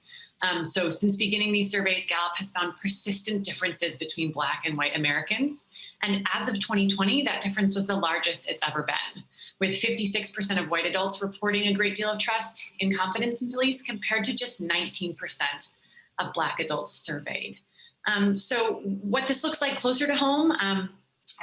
So since beginning these surveys, Gallup has found persistent differences between Black and white Americans. And as of 2020, that difference was the largest it's ever been, with 56% of white adults reporting a great deal of trust and confidence in police compared to just 19% of Black adults surveyed. So what this looks like closer to home,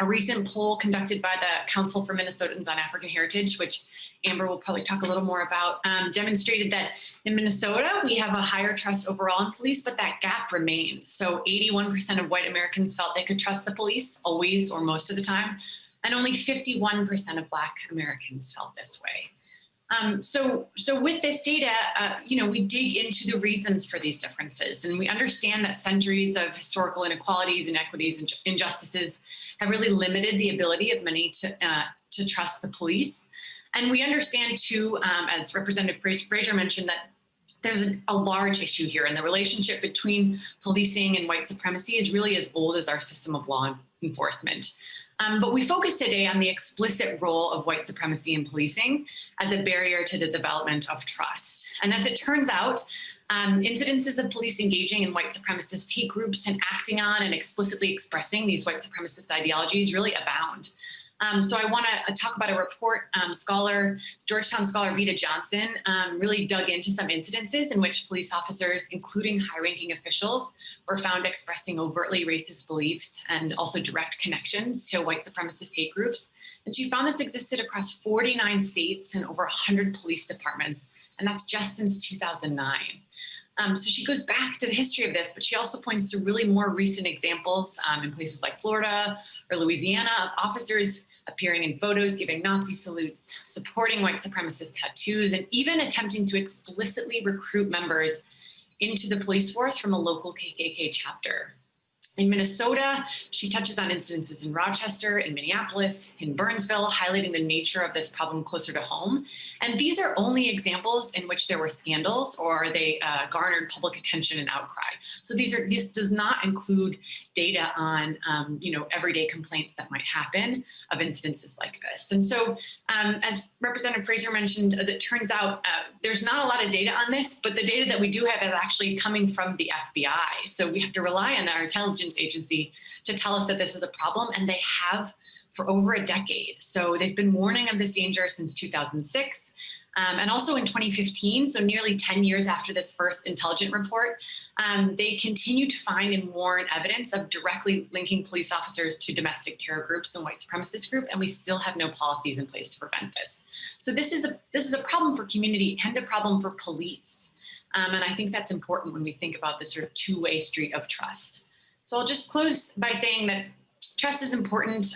a recent poll conducted by the Council for Minnesotans on African Heritage, which Amber will probably talk a little more about, demonstrated that in Minnesota, we have a higher trust overall in police, but that gap remains. So 81% of white Americans felt they could trust the police always or most of the time, and only 51% of Black Americans felt this way. So with this data, we dig into the reasons for these differences, and we understand that centuries of historical inequalities, inequities, and injustices have really limited the ability of many to trust the police. And we understand too, as Representative Frazier mentioned, that there's a large issue here, and the relationship between policing and white supremacy is really as old as our system of law enforcement. But we focus today on the explicit role of white supremacy in policing as a barrier to the development of trust. And as it turns out, incidences of police engaging in white supremacist hate groups and acting on and explicitly expressing these white supremacist ideologies really abound. So I want to talk about a report Georgetown scholar Vita Johnson really dug into some incidences in which police officers, including high-ranking officials, were found expressing overtly racist beliefs and also direct connections to white supremacist hate groups. And she found this existed across 49 states and over 100 police departments, and that's just since 2009. So she goes back to the history of this, but she also points to really more recent examples in places like Florida or Louisiana of officers appearing in photos, giving Nazi salutes, supporting white supremacist tattoos, and even attempting to explicitly recruit members into the police force from a local KKK chapter. In Minnesota, she touches on incidences in Rochester, in Minneapolis, in Burnsville, highlighting the nature of this problem closer to home. And these are only examples in which there were scandals or they garnered public attention and outcry. So this does not include data on everyday complaints that might happen of incidences like this. And so as Representative Frazier mentioned, as it turns out, there's not a lot of data on this, but the data that we do have is actually coming from the FBI. So we have to rely on our intelligence agency to tell us that this is a problem, and they have for over a decade. So they've been warning of this danger since 2006. And also in 2015, so nearly 10 years after this first intelligence report, they continue to find and warn evidence of directly linking police officers to domestic terror groups and white supremacist groups, and we still have no policies in place to prevent this. So this is a problem for community and a problem for police. And I think that's important when we think about this sort of two-way street of trust. So I'll just close by saying that trust is important,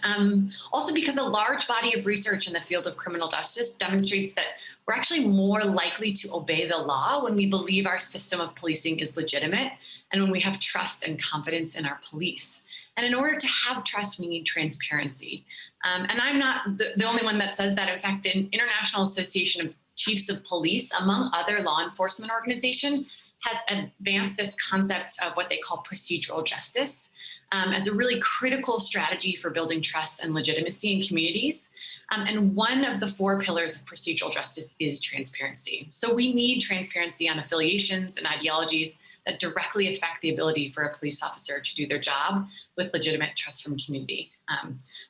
also because a large body of research in the field of criminal justice demonstrates that we're actually more likely to obey the law when we believe our system of policing is legitimate and when we have trust and confidence in our police. And in order to have trust, we need transparency. And I'm not the only one that says that. In fact, the International Association of Chiefs of Police, among other law enforcement organizations, has advanced this concept of what they call procedural justice as a really critical strategy for building trust and legitimacy in communities. And one of the 4 pillars of procedural justice is transparency. So we need transparency on affiliations and ideologies that directly affect the ability for a police officer to do their job with legitimate trust from community.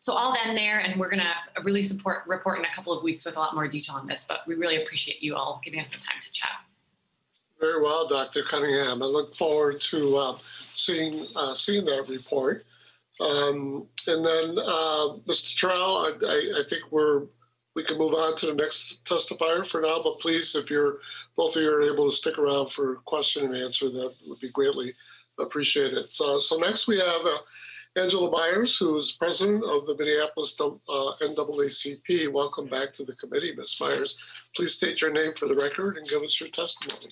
So I'll end there, and we're gonna really report in a couple of weeks with a lot more detail on this, but we really appreciate you all giving us the time to chat. Very well, Dr. Cunningham. I look forward to seeing that report. And then, Mr. Terrell, I think we can move on to the next testifier for now, but please, if both of you are able to stick around for question and answer, that would be greatly appreciated. So next we have Angela Myers, who is president of the Minneapolis NAACP. Welcome back to the committee, Ms. Myers. Please state your name for the record and give us your testimony.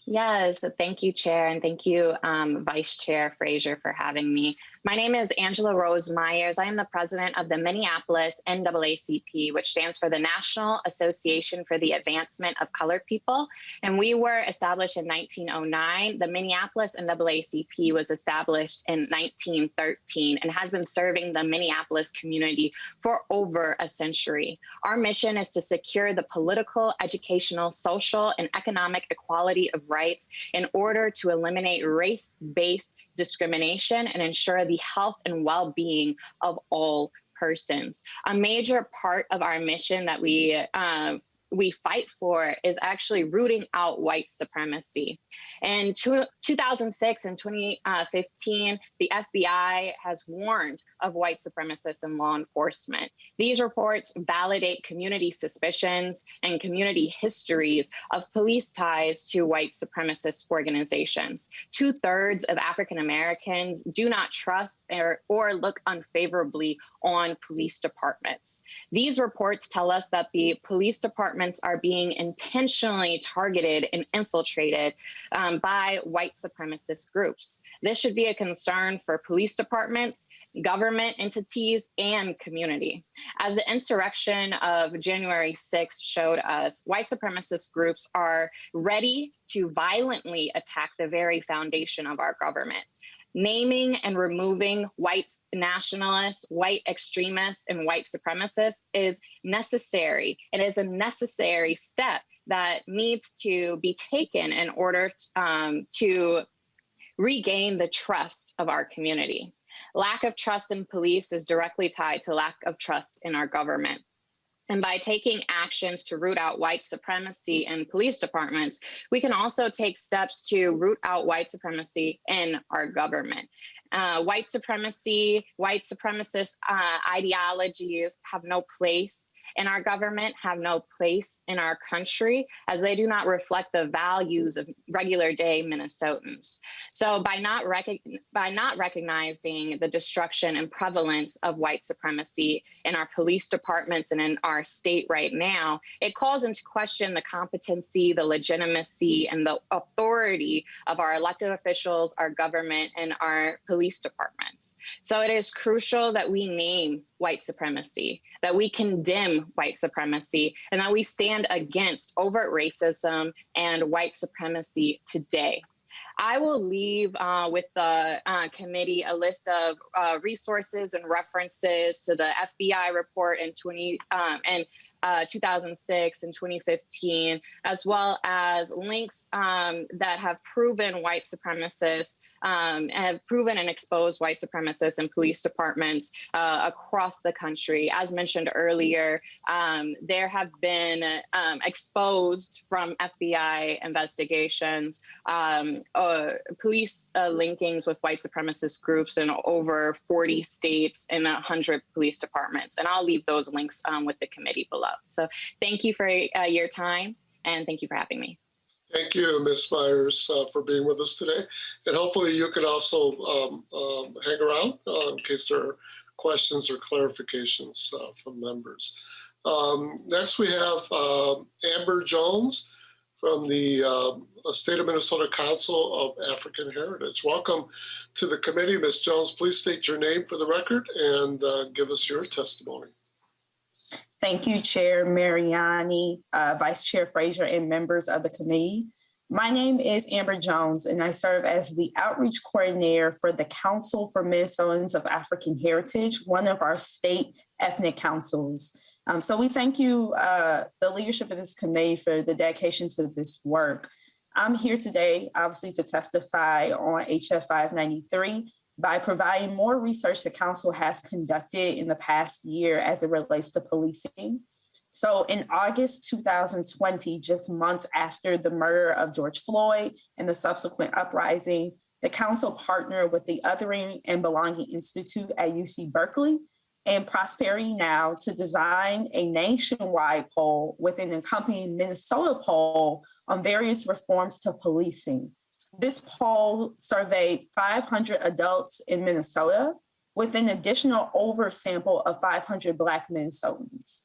Yes, thank you, Chair, and thank you, Vice Chair Frazier, for having me. My name is Angela Rose Myers. I am the president of the Minneapolis NAACP, which stands for the National Association for the Advancement of Colored People. And we were established in 1909. The Minneapolis NAACP was established in 1913 and has been serving the Minneapolis community for over a century. Our mission is to secure the political, educational, social, and economic equality of rights in order to eliminate race-based discrimination and ensure the health and well-being of all persons. A major part of our mission that we fight for is actually rooting out white supremacy. In 2006 and 2015, the FBI has warned of white supremacists in law enforcement. These reports validate community suspicions and community histories of police ties to white supremacist organizations. 2/3 of African Americans do not trust or look unfavorably on police departments. These reports tell us that the police departments are being intentionally targeted and infiltrated by white supremacist groups. This should be a concern for police departments, government entities, and community. As the insurrection of January 6th showed us, white supremacist groups are ready to violently attack the very foundation of our government. Naming and removing white nationalists, white extremists, and white supremacists is necessary. It is a necessary step that needs to be taken in order to regain the trust of our community. Lack of trust in police is directly tied to lack of trust in our government. And by taking actions to root out white supremacy in police departments, we can also take steps to root out white supremacy in our government. White supremacy, white supremacist ideologies have no place in our government, have no place in our country, as they do not reflect the values of regular day Minnesotans. So by not recognizing the destruction and prevalence of white supremacy in our police departments and in our state right now, it calls into question the competency, the legitimacy, and the authority of our elected officials, our government, and our police departments. So it is crucial that we name white supremacy, that we condemn white supremacy, and that we stand against overt racism and white supremacy today. I will leave with the committee a list of resources and references to the FBI report in 2006 and 2015, as well as links that have proven white supremacists have proven and exposed white supremacists in police departments across the country. As mentioned earlier, there have been exposed from FBI investigations police linkings with white supremacist groups in over 40 states and 100 police departments. And I'll leave those links with the committee below. So thank you for your time, and thank you for having me. Thank you, Ms. Myers, for being with us today. And hopefully you can also hang around in case there are questions or clarifications from members. Next, we have Amber Jones from the State of Minnesota Council of African Heritage. Welcome to the committee, Ms. Jones. Please state your name for the record and give us your testimony. Thank you, Chair Mariani, Vice Chair Frazier, and members of the committee. My name is Amber Jones, and I serve as the Outreach Coordinator for the Council for Minnesotans of African Heritage, one of our state ethnic councils. So we thank you, the leadership of this committee, for the dedication to this work. I'm here today, obviously, to testify on HF 593, by providing more research the council has conducted in the past year as it relates to policing. So in August 2020, just months after the murder of George Floyd and the subsequent uprising, the council partnered with the Othering and Belonging Institute at UC Berkeley and Prosperity Now to design a nationwide poll with an accompanying Minnesota poll on various reforms to policing. This poll surveyed 500 adults in Minnesota with an additional oversample of 500 Black Minnesotans.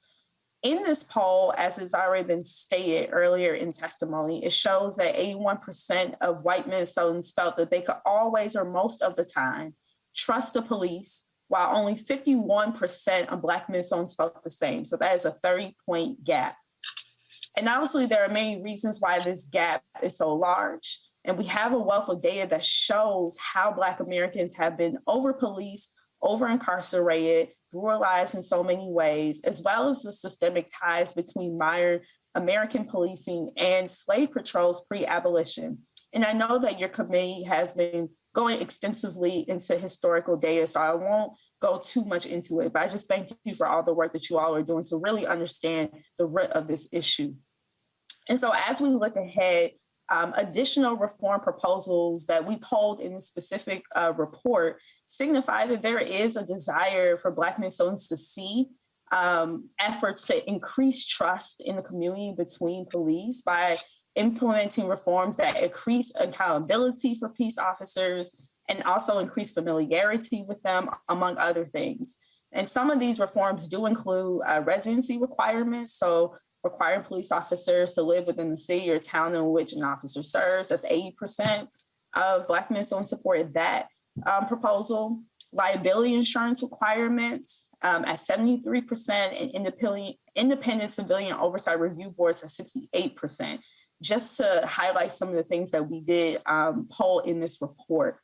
In this poll, as has already been stated earlier in testimony, it shows that 81% of white Minnesotans felt that they could always or most of the time trust the police, while only 51% of Black Minnesotans felt the same. So that is a 30-point gap. And obviously there are many reasons why this gap is so large. And we have a wealth of data that shows how Black Americans have been over-policed, over-incarcerated, brutalized in so many ways, as well as the systemic ties between modern American policing and slave patrols pre-abolition. And I know that your committee has been going extensively into historical data, so I won't go too much into it, but I just thank you for all the work that you all are doing to really understand the root of this issue. And so as we look ahead, additional reform proposals that we polled in this specific report signify that there is a desire for Black Minnesotans to see efforts to increase trust in the community between police by implementing reforms that increase accountability for peace officers and also increase familiarity with them, among other things. And some of these reforms do include residency requirements, so requiring police officers to live within the city or town in which an officer serves. That's 80% of Black Minnesotans supported that proposal. Liability insurance requirements at 73%, and independent civilian oversight review boards at 68%, just to highlight some of the things that we did poll in this report.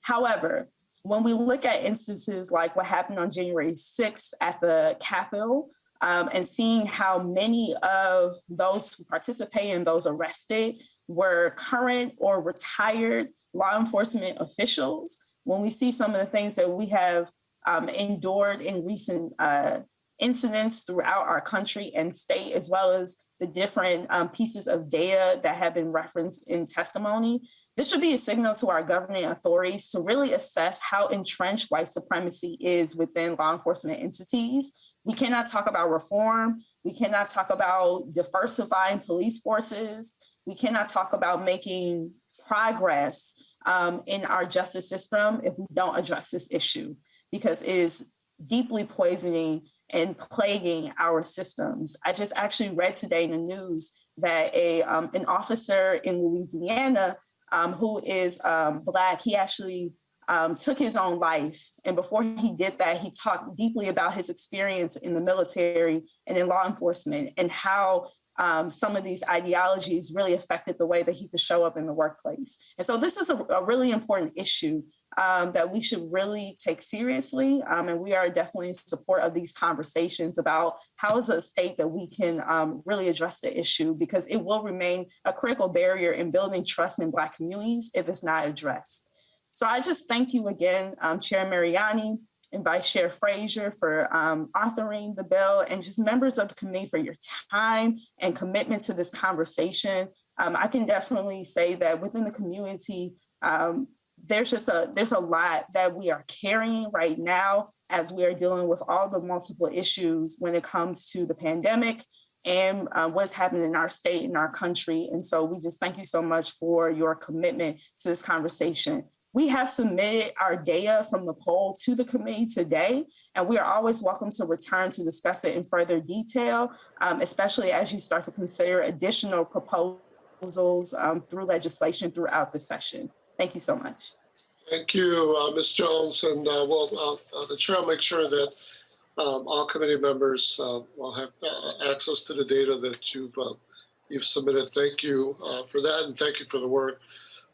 However, when we look at instances like what happened on January 6th at the Capitol, and seeing how many of those who participated and those arrested were current or retired law enforcement officials, when we see some of the things that we have endured in recent incidents throughout our country and state, as well as the different pieces of data that have been referenced in testimony, this should be a signal to our governing authorities to really assess how entrenched white supremacy is within law enforcement entities. We cannot talk about reform. We cannot talk about diversifying police forces. We cannot talk about making progress in our justice system if we don't address this issue, because it is deeply poisoning and plaguing our systems. I just actually read today in the news that an officer in Louisiana who is Black, he actually took his own life. And before he did that, he talked deeply about his experience in the military and in law enforcement and how some of these ideologies really affected the way that he could show up in the workplace. And so this is a really important issue that we should really take seriously. And we are definitely in support of these conversations about how is a state that we can really address the issue, because it will remain a critical barrier in building trust in Black communities if it's not addressed. So I just thank you again, Chair Mariani and Vice Chair Frazier for authoring the bill, and just members of the committee for your time and commitment to this conversation. I can definitely say that within the community, there's a lot that we are carrying right now as we are dealing with all the multiple issues when it comes to the pandemic and what's happening in our state and our country. And so we just thank you so much for your commitment to this conversation. We have submitted our data from the poll to the committee today, and we are always welcome to return to discuss it in further detail, especially as you start to consider additional proposals through legislation throughout the session. Thank you so much. Thank you, Ms. Jones. And the chair will make sure that all committee members will have access to the data that you've submitted. Thank you for that, and thank you for the work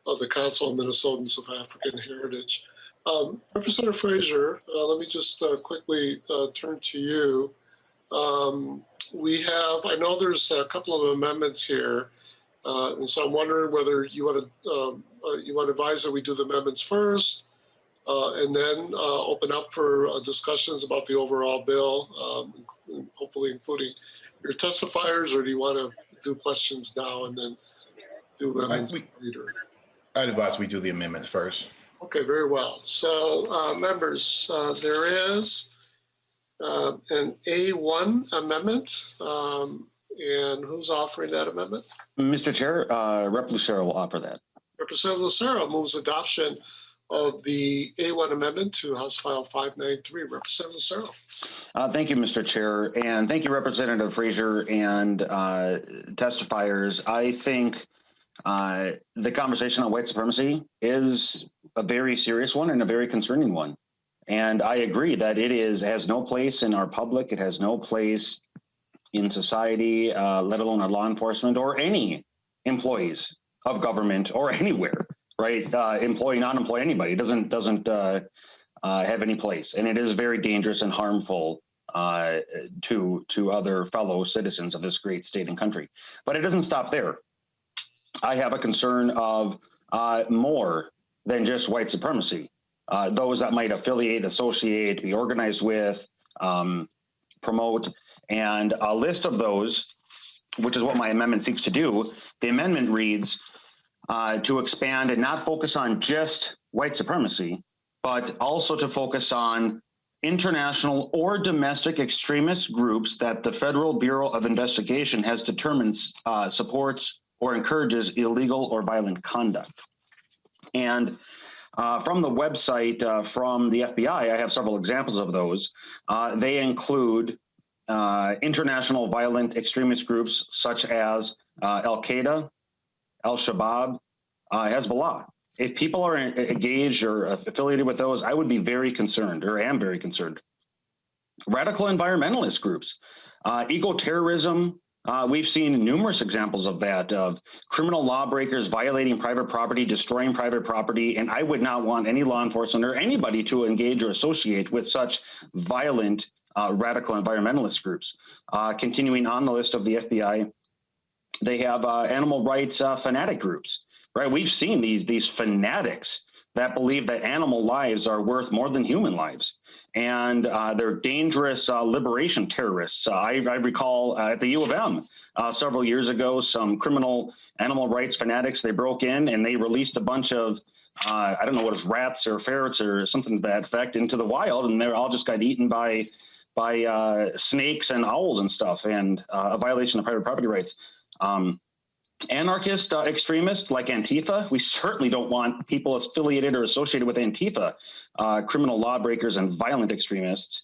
of the Council of Minnesotans of African Heritage. Representative Frazier, let me just quickly turn to you. I know there's a couple of amendments here, and so I'm wondering whether you want to advise that we do the amendments first, and then open up for discussions about the overall bill, hopefully including your testifiers, or do you want to do questions now and then do amendments later? I'd advise we do the amendments first. Okay, very well. So members, there is an A1 amendment, and who's offering that amendment? Mr. Chair, Rep. Lucero will offer that. Representative Lucero moves adoption of the A1 amendment to House File 593. Representative Lucero. Thank you, Mr. Chair, and thank you, Representative Frazier and testifiers. I think the conversation on white supremacy is a very serious one and a very concerning one. And I agree that it has no place in our public. It has no place in society, let alone our law enforcement or any employees of government or anywhere, right? Employee, non-employee, anybody. It doesn't have any place. And it is very dangerous and harmful to other fellow citizens of this great state and country. But it doesn't stop there. I have a concern of more than just white supremacy. Those that might affiliate, associate, be organized with, promote, and a list of those, which is what my amendment seeks to do. The amendment reads to expand and not focus on just white supremacy, but also to focus on international or domestic extremist groups that the Federal Bureau of Investigation has determined supports or encourages illegal or violent conduct. And from the website from the FBI, I have several examples of those. They include international violent extremist groups such as Al-Qaeda, Al-Shabaab, Hezbollah. If people are engaged or affiliated with those, I would be very concerned, or am very concerned. Radical environmentalist groups, eco-terrorism. We've seen numerous examples of that, of criminal lawbreakers violating private property, destroying private property, and I would not want any law enforcement or anybody to engage or associate with such violent radical environmentalist groups. Continuing on the list of the FBI, they have animal rights fanatic groups, right? We've seen these fanatics that believe that animal lives are worth more than human lives. And they're dangerous liberation terrorists. I recall at the U of M several years ago, some criminal animal rights fanatics, they broke in and they released a bunch of, I don't know what it was, rats or ferrets or something to that effect into the wild, and they all just got eaten by snakes and owls and stuff, and a violation of private property rights. Anarchist extremists like Antifa, we certainly don't want people affiliated or associated with Antifa, criminal lawbreakers and violent extremists,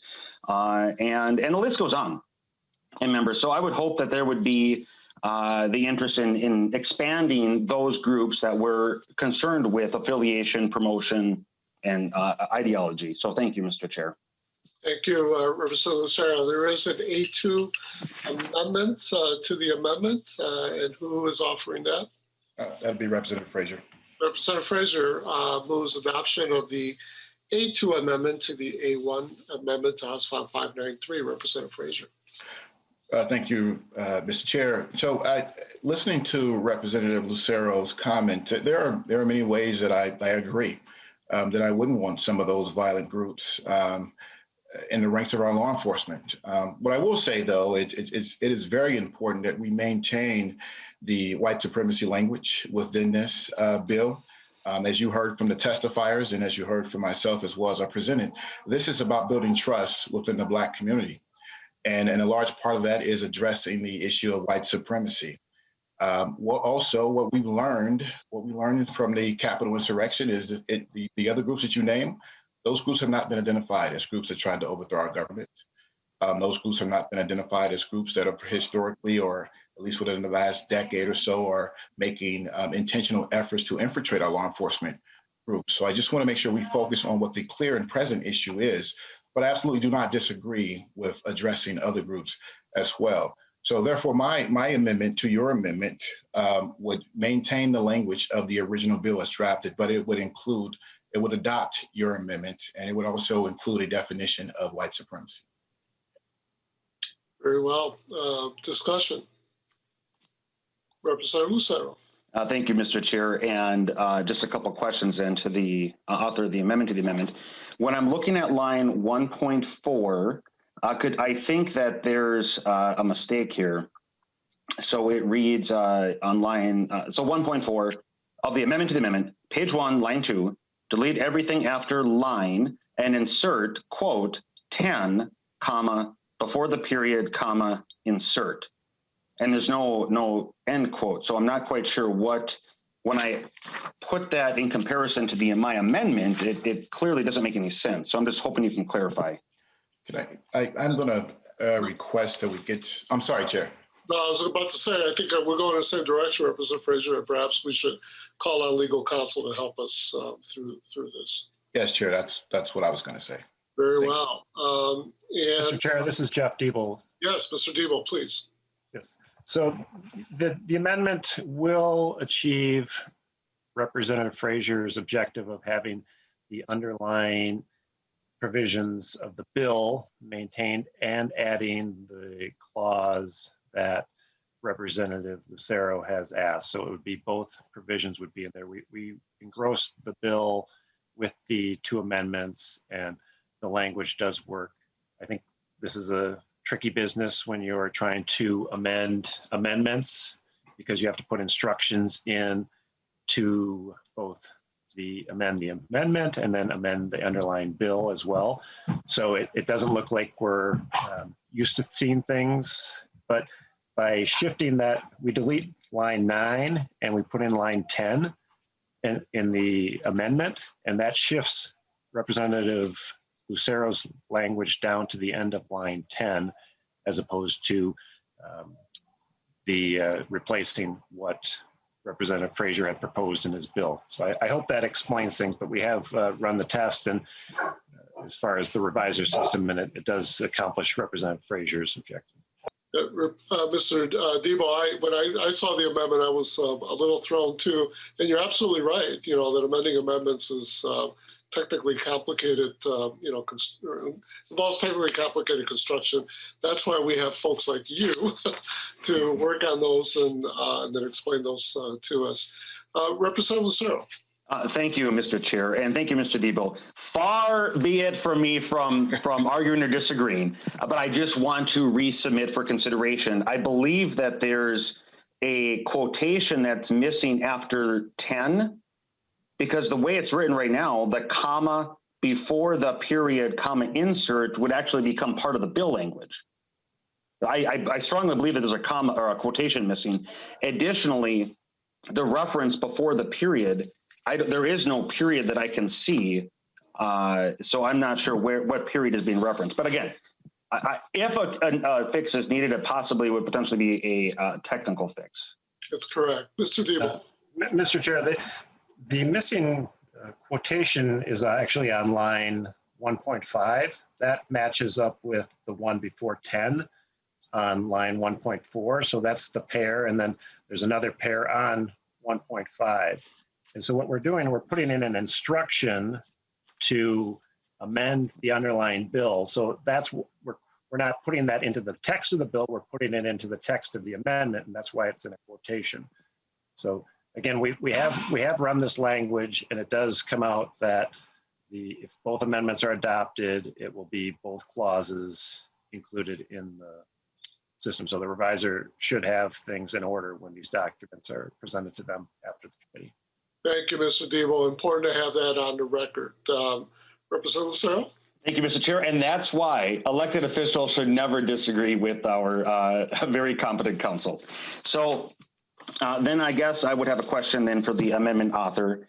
and the list goes on. And members, so I would hope that there would be the interest in expanding those groups that we're concerned with affiliation, promotion, and ideology. So thank you, Mr. Chair. Thank you, Representative Lucero. There is an A2 amendment to the amendment, and who is offering that? That'd be Representative Frazier. Representative Frazier moves adoption of the A2 amendment to the A1 amendment to House File 593. Representative Frazier. Thank you, Mr. Chair. So listening to Representative Lucero's comment, there are many ways that I agree that I wouldn't want some of those violent groups in the ranks of our law enforcement. What I will say, though, it is very important that we maintain the white supremacy language within this bill. As you heard from the testifiers and as you heard from myself as well as I presented, this is about building trust within the Black community. And a large part of that is addressing the issue of white supremacy. What we learned from the Capitol insurrection is that the other groups that you name, those groups have not been identified as groups that tried to overthrow our government. Those groups have not been identified as groups that are historically, or at least within the last decade or so, are making intentional efforts to infiltrate our law enforcement groups. So I just want to make sure we focus on what the clear and present issue is, but I absolutely do not disagree with addressing other groups as well. So therefore, my amendment to your amendment would maintain the language of the original bill as drafted, but it would adopt your amendment, and it would also include a definition of white supremacy. Very well. Discussion. Representative Lucero. Thank you, Mr. Chair. And just a couple of questions then to the author of the amendment to the amendment. When I'm looking at line 1.4, I think that there's a mistake here. So it reads on line, so 1.4 of the amendment to the amendment, page 1, line 2, delete everything after line and insert, quote, 10, comma, before the period, comma, insert. And there's no end quote. So I'm not quite sure when I put that in comparison to my amendment, it clearly doesn't make any sense. So I'm just hoping you can clarify. I'm going to request that we get, I'm sorry, Chair. No, I was about to say, I think we're going in the same direction, Representative Frazier, and perhaps we should call on legal counsel to help us through this. Yes, Chair, that's what I was going to say. Very well. Mr. Chair, this is Jeff Diebel. Yes, Mr. Diebel, please. Yes. So the amendment will achieve Representative Frazier's objective of having the underlying provisions of the bill maintained and adding the clause that Representative Lucero has asked. So it would be both provisions would be in there. We engrossed the bill with the two amendments, and the language does work. I think this is a tricky business when you're trying to amend amendments, because you have to put instructions in to both amend the amendment and then amend the underlying bill as well. So it doesn't look like we're used to seeing things, but by shifting that, we delete line 9 and we put in line 10 in the amendment, and that shifts Representative Lucero's language down to the end of line 10, as opposed to replacing what Representative Frazier had proposed in his bill. So I hope that explains things, but we have run the test, and as far as the revisor system, and it does accomplish Representative Frazier's objective. Mr. Diebel, when I saw the amendment, I was a little thrown too. And you're absolutely right. You know, that amending amendments is technically complicated. Involves technically complicated construction. That's why we have folks like you to work on those and then explain those to us. Representative Lucero. Thank you, Mr. Chair, and thank you, Mr. Diebel. Far be it from me from arguing or disagreeing, but I just want to resubmit for consideration. I believe that there's a quotation that's missing after 10, because the way it's written right now, the comma before the period, comma insert would actually become part of the bill language. I strongly believe that there's a comma or a quotation missing. Additionally, the reference before the period, there is no period that I can see, so I'm not sure what period is being referenced. But again, if a fix is needed, it possibly would potentially be a technical fix. That's correct. Mr. Diebel. Mr. Chair, the missing quotation is actually on line 1.5. That matches up with the one before 10 on line 1.4. So that's the pair, and then there's another pair on 1.5. And so what we're doing, we're putting in an instruction to amend the underlying bill. So that's we're not putting that into the text of the bill, we're putting it into the text of the amendment, and that's why it's in a quotation. So again, we have run this language, and it does come out that if both amendments are adopted, it will be both clauses included in the system. So the revisor should have things in order when these documents are presented to them after the committee. Thank you, Mr. Diebel. Important to have that on the record. Representative Lucero? Thank you, Mr. Chair. And that's why elected officials should never disagree with our very competent counsel. So then I guess I would have a question then for the amendment to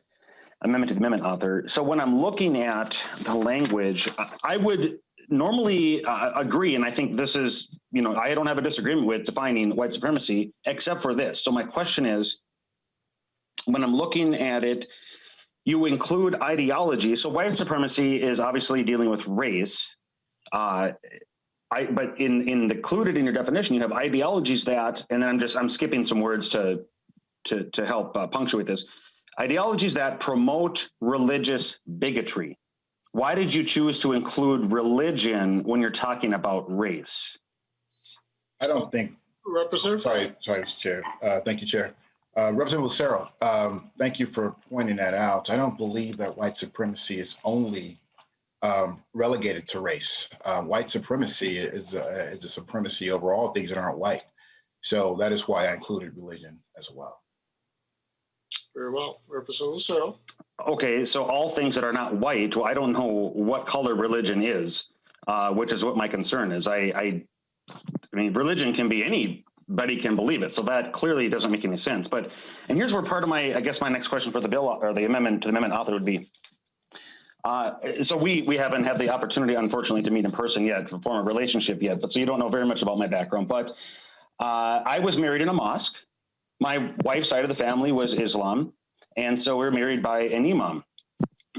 the amendment author. So when I'm looking at the language, I would normally agree, and I think this is, I don't have a disagreement with defining white supremacy, except for this. So my question is, when I'm looking at it, you include ideology. So white supremacy is obviously dealing with race. But included in your definition, you have ideologies that, and then I'm skipping some words to help punctuate this. Ideologies that promote religious bigotry. Why did you choose to include religion when you're talking about race? I don't think. Representative? Sorry, Mr. Chair. Thank you, Chair. Representative Lucero, thank you for pointing that out. I don't believe that white supremacy is only relegated to race. White supremacy is a supremacy over all things that aren't white. So that is why I included religion as well. Very well. Representative Lucero. Okay, so all things that are not white, well, I don't know what color religion is, which is what my concern is. I mean, religion can be anybody can believe it. So that clearly doesn't make any sense. And here's where part of I guess my next question for the bill or the amendment to the amendment author would be. So we haven't had the opportunity, unfortunately, to meet in person yet, to form a relationship yet, but so you don't know very much about my background. But I was married in a mosque. My wife's side of the family was Islam. And so we were married by an imam.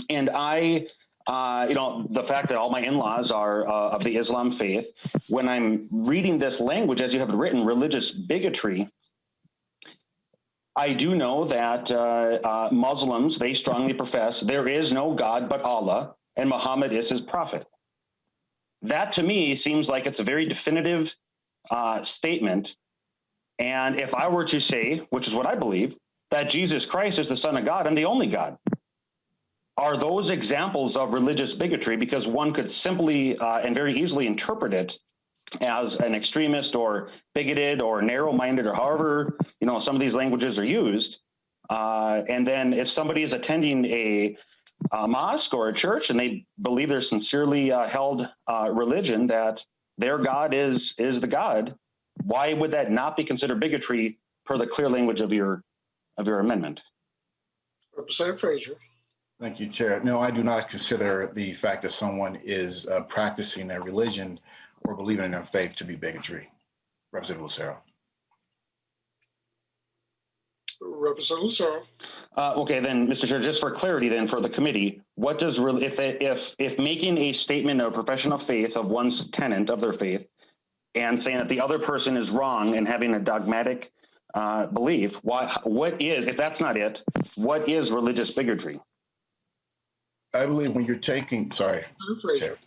And I, the fact that all my in-laws are of the Islam faith, when I'm reading this language, as you have it written, religious bigotry, I do know that Muslims, they strongly profess there is no God but Allah, and Muhammad is his prophet. That to me seems like it's a very definitive statement. And if I were to say, which is what I believe, that Jesus Christ is the Son of God and the only God, are those examples of religious bigotry? Because one could simply and very easily interpret it as an extremist or bigoted or narrow-minded, or however some of these languages are used. And then if somebody is attending a mosque or a church and they believe they're sincerely held religion, that their God is the God, why would that not be considered bigotry per the clear language of your amendment? Representative Frazier. Thank you, Chair. No, I do not consider the fact that someone is practicing their religion or believing in their faith to be bigotry. Representative Lucero. Representative Lucero. Okay, then, Mr. Chair, just for clarity, then for the committee, what does if making a statement of profession of faith of one's tenant of their faith and saying that the other person is wrong and having a dogmatic belief, what is, if that's not it, what is religious bigotry? I believe when you're taking, sorry, Chair.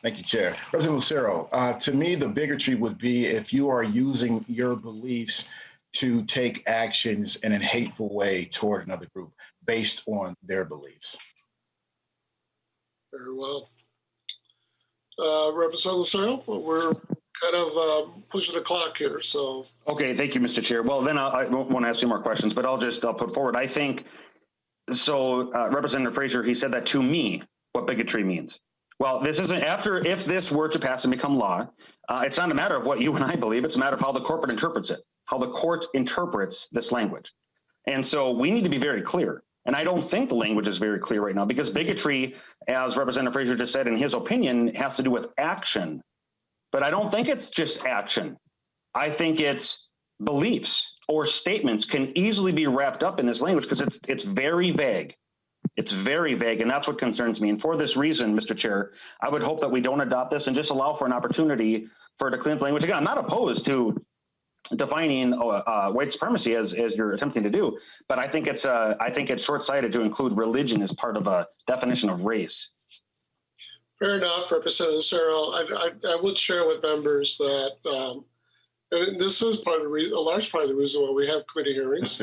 Thank you, Chair. Representative Lucero, to me, the bigotry would be if you are using your beliefs to take actions in a hateful way toward another group based on their beliefs. Very well. Representative Lucero, we're kind of pushing the clock here, so. Okay, thank you, Mr. Chair. Well, then I won't want to ask you more questions, but I'll put forward. I think, so Representative Frazier, he said that to me, what bigotry means. Well, this isn't, if this were to pass and become law, it's not a matter of what you and I believe, it's a matter of how the court interprets it, how the court interprets this language. And so we need to be very clear. And I don't think the language is very clear right now, because bigotry, as Representative Frazier just said in his opinion, has to do with action. But I don't think it's just action. I think it's beliefs or statements can easily be wrapped up in this language because it's very vague. It's very vague, and that's what concerns me. And for this reason, Mr. Chair, I would hope that we don't adopt this and just allow for an opportunity for it to clean up the language. Again, I'm not opposed to defining white supremacy as you're attempting to do, but I think it's short-sighted to include religion as part of a definition of race. Fair enough, Representative Lucero. I would share with members that, and this is part of the a large part of the reason why we have committee hearings,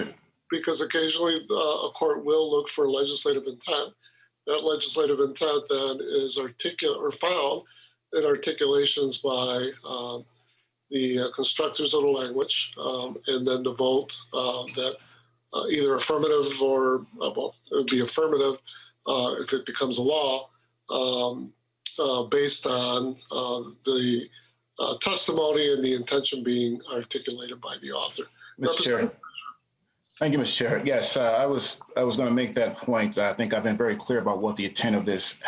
because occasionally a court will look for legislative intent. That legislative intent then is articulate or found in articulations by the constructors of the language, and then the vote that either affirmative or, well, it would be affirmative if it becomes a law, based on the testimony and the intention being articulated by the author. Mr. Chair. Thank you, Mr. Chair. Yes, I was going to make that point. I think I've been very clear about what the intent of this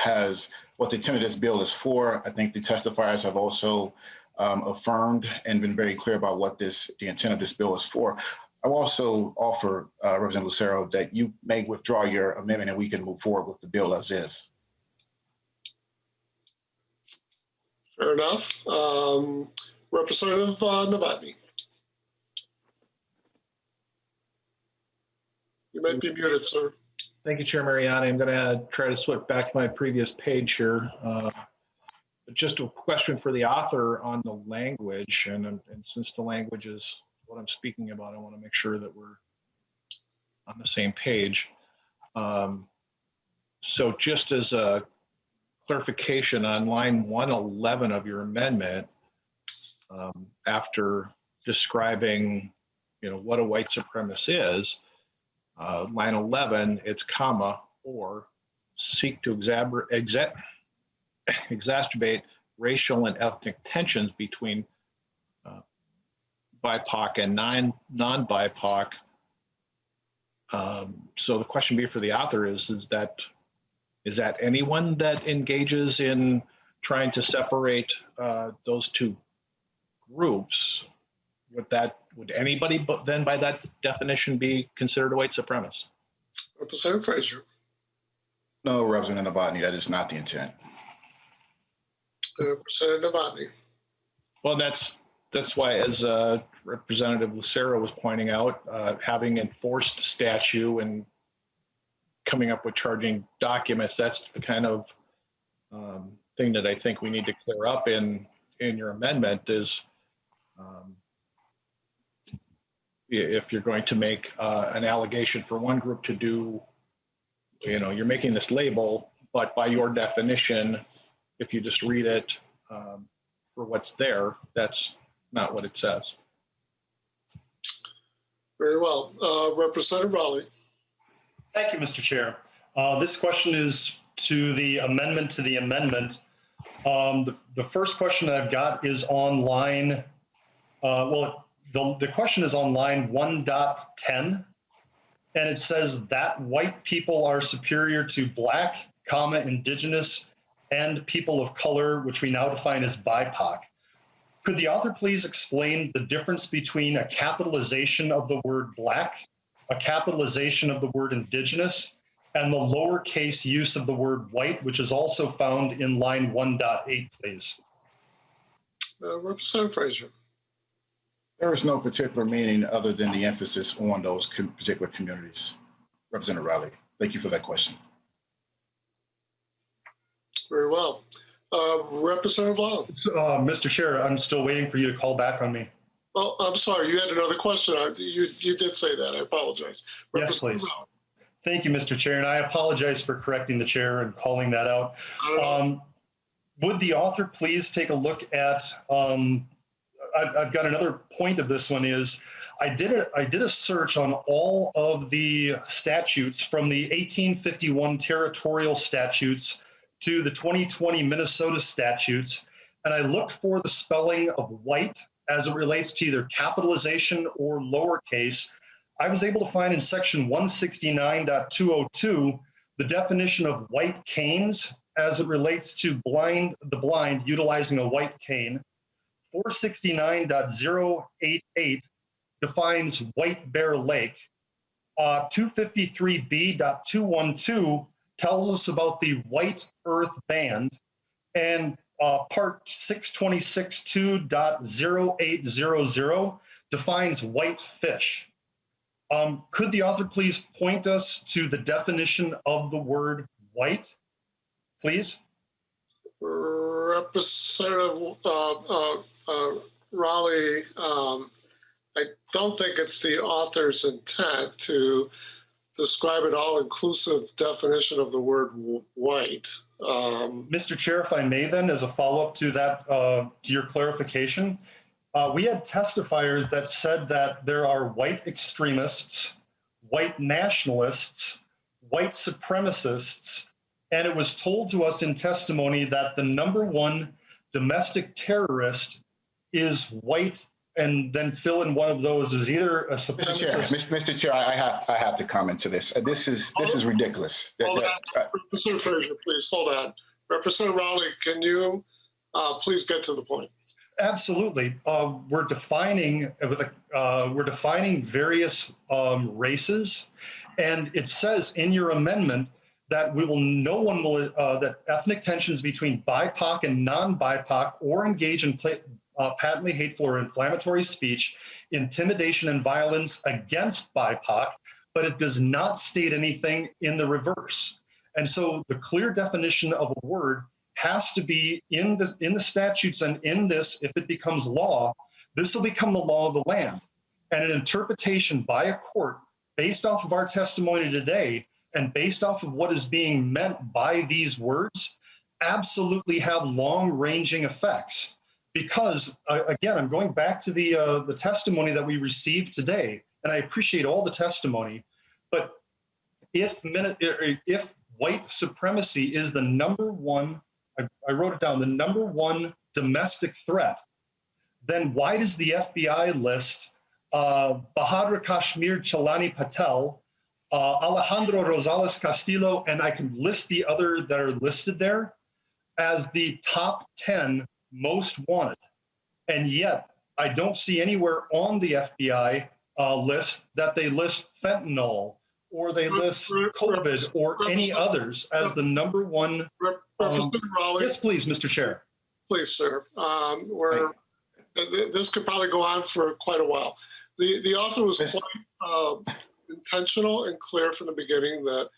what the intent of this bill is for. I think the testifiers have also affirmed and been very clear about what the intent of this bill is for. I will also offer, Representative Lucero, that you may withdraw your amendment and we can move forward with the bill as is. Fair enough. Representative Novotny. You might be muted, sir. Thank you, Chair Mariani. I'm going to try to switch back to my previous page here. But just a question for the author on the language, and since the language is what I'm speaking about, I want to make sure that we're on the same page. So just as a clarification on line 111 of your amendment, after describing, what a white supremacist is, line 11, it's comma, or seek to exacerbate racial and ethnic tensions between BIPOC and non-BIPOC. So the question be for the author is that anyone that engages in trying to separate those two groups would anybody but then by that definition be considered a white supremacist? Representative Frazier. No, Representative Novotny, that is not the intent. Representative Novotny. Well, that's why, as Representative Lucero was pointing out, having enforced statute and coming up with charging documents, that's the kind of thing that I think we need to clear up in your amendment is if you're going to make an allegation for one group to do, you're making this label, but by your definition, if you just read it for what's there, that's not what it says. Very well. Representative Raleigh. Thank you, Mr. Chair. This question is to the amendment to the amendment. The first question that I've got is on line, the question is on line 1.10, and it says that white people are superior to Black, Indigenous, and people of color, which we now define as BIPOC. Could the author please explain the difference between a capitalization of the word Black, a capitalization of the word Indigenous, and the lowercase use of the word white, which is also found in line 1.8, please? Representative Frazier. There is no particular meaning other than the emphasis on those particular communities. Representative Raleigh, thank you for that question. Very well. Representative Long. Mr. Chair, I'm still waiting for you to call back on me. Oh, I'm sorry. You had another question. You did say that. I apologize. Yes, please. Thank you, Mr. Chair, and I apologize for correcting the chair and calling that out. Would the author please take a look at, I've got another point of this one is, I did a search on all of the statutes from the 1851 territorial statutes to the 2020 Minnesota statutes, and I looked for the spelling of white as it relates to either capitalization or lowercase. I was able to find in section 169.202 the definition of white canes as it relates to the blind utilizing a white cane. 469.088 defines White Bear Lake. 253B.212 tells us about the White Earth Band, and part 626.2.0800 defines white fish. Could the author please point us to the definition of the word white, please? Representative Raleigh, I don't think it's the author's intent to describe an all-inclusive definition of the word white. Mr. Chair, if I may then, as a follow-up to that, to your clarification, we had testifiers that said that there are white extremists, white nationalists, white supremacists, and it was told to us in testimony that the #1 domestic terrorist is white, and then fill in one of those as either a supremacist. Mr. Chair, I have to comment to this. This is ridiculous. Representative Frazier, please hold on. Representative Raleigh, can you please get to the point? Absolutely. We're defining various races, and it says in your amendment that that ethnic tensions between BIPOC and non-BIPOC or engage in patently hateful or inflammatory speech, intimidation and violence against BIPOC, but it does not state anything in the reverse. And so the clear definition of a word has to be in the statutes, and in this, if it becomes law, this will become the law of the land. And an interpretation by a court based off of our testimony today and based off of what is being meant by these words absolutely have long-ranging effects. Because again, I'm going back to the testimony that we received today, and I appreciate all the testimony, but if white supremacy is the #1, I wrote it down, the #1 domestic threat, then why does the FBI list Bahadur Kashmir Chalani Patel, Alejandro Rosales Castillo, and I can list the other that are listed there as the top 10 most wanted? And yet I don't see anywhere on the FBI list that they list fentanyl or they list COVID or any others as the number one. Representative Raleigh. Yes, please, Mr. Chair. Please, sir. This could probably go on for quite a while. The author was quite intentional and clear from the beginning that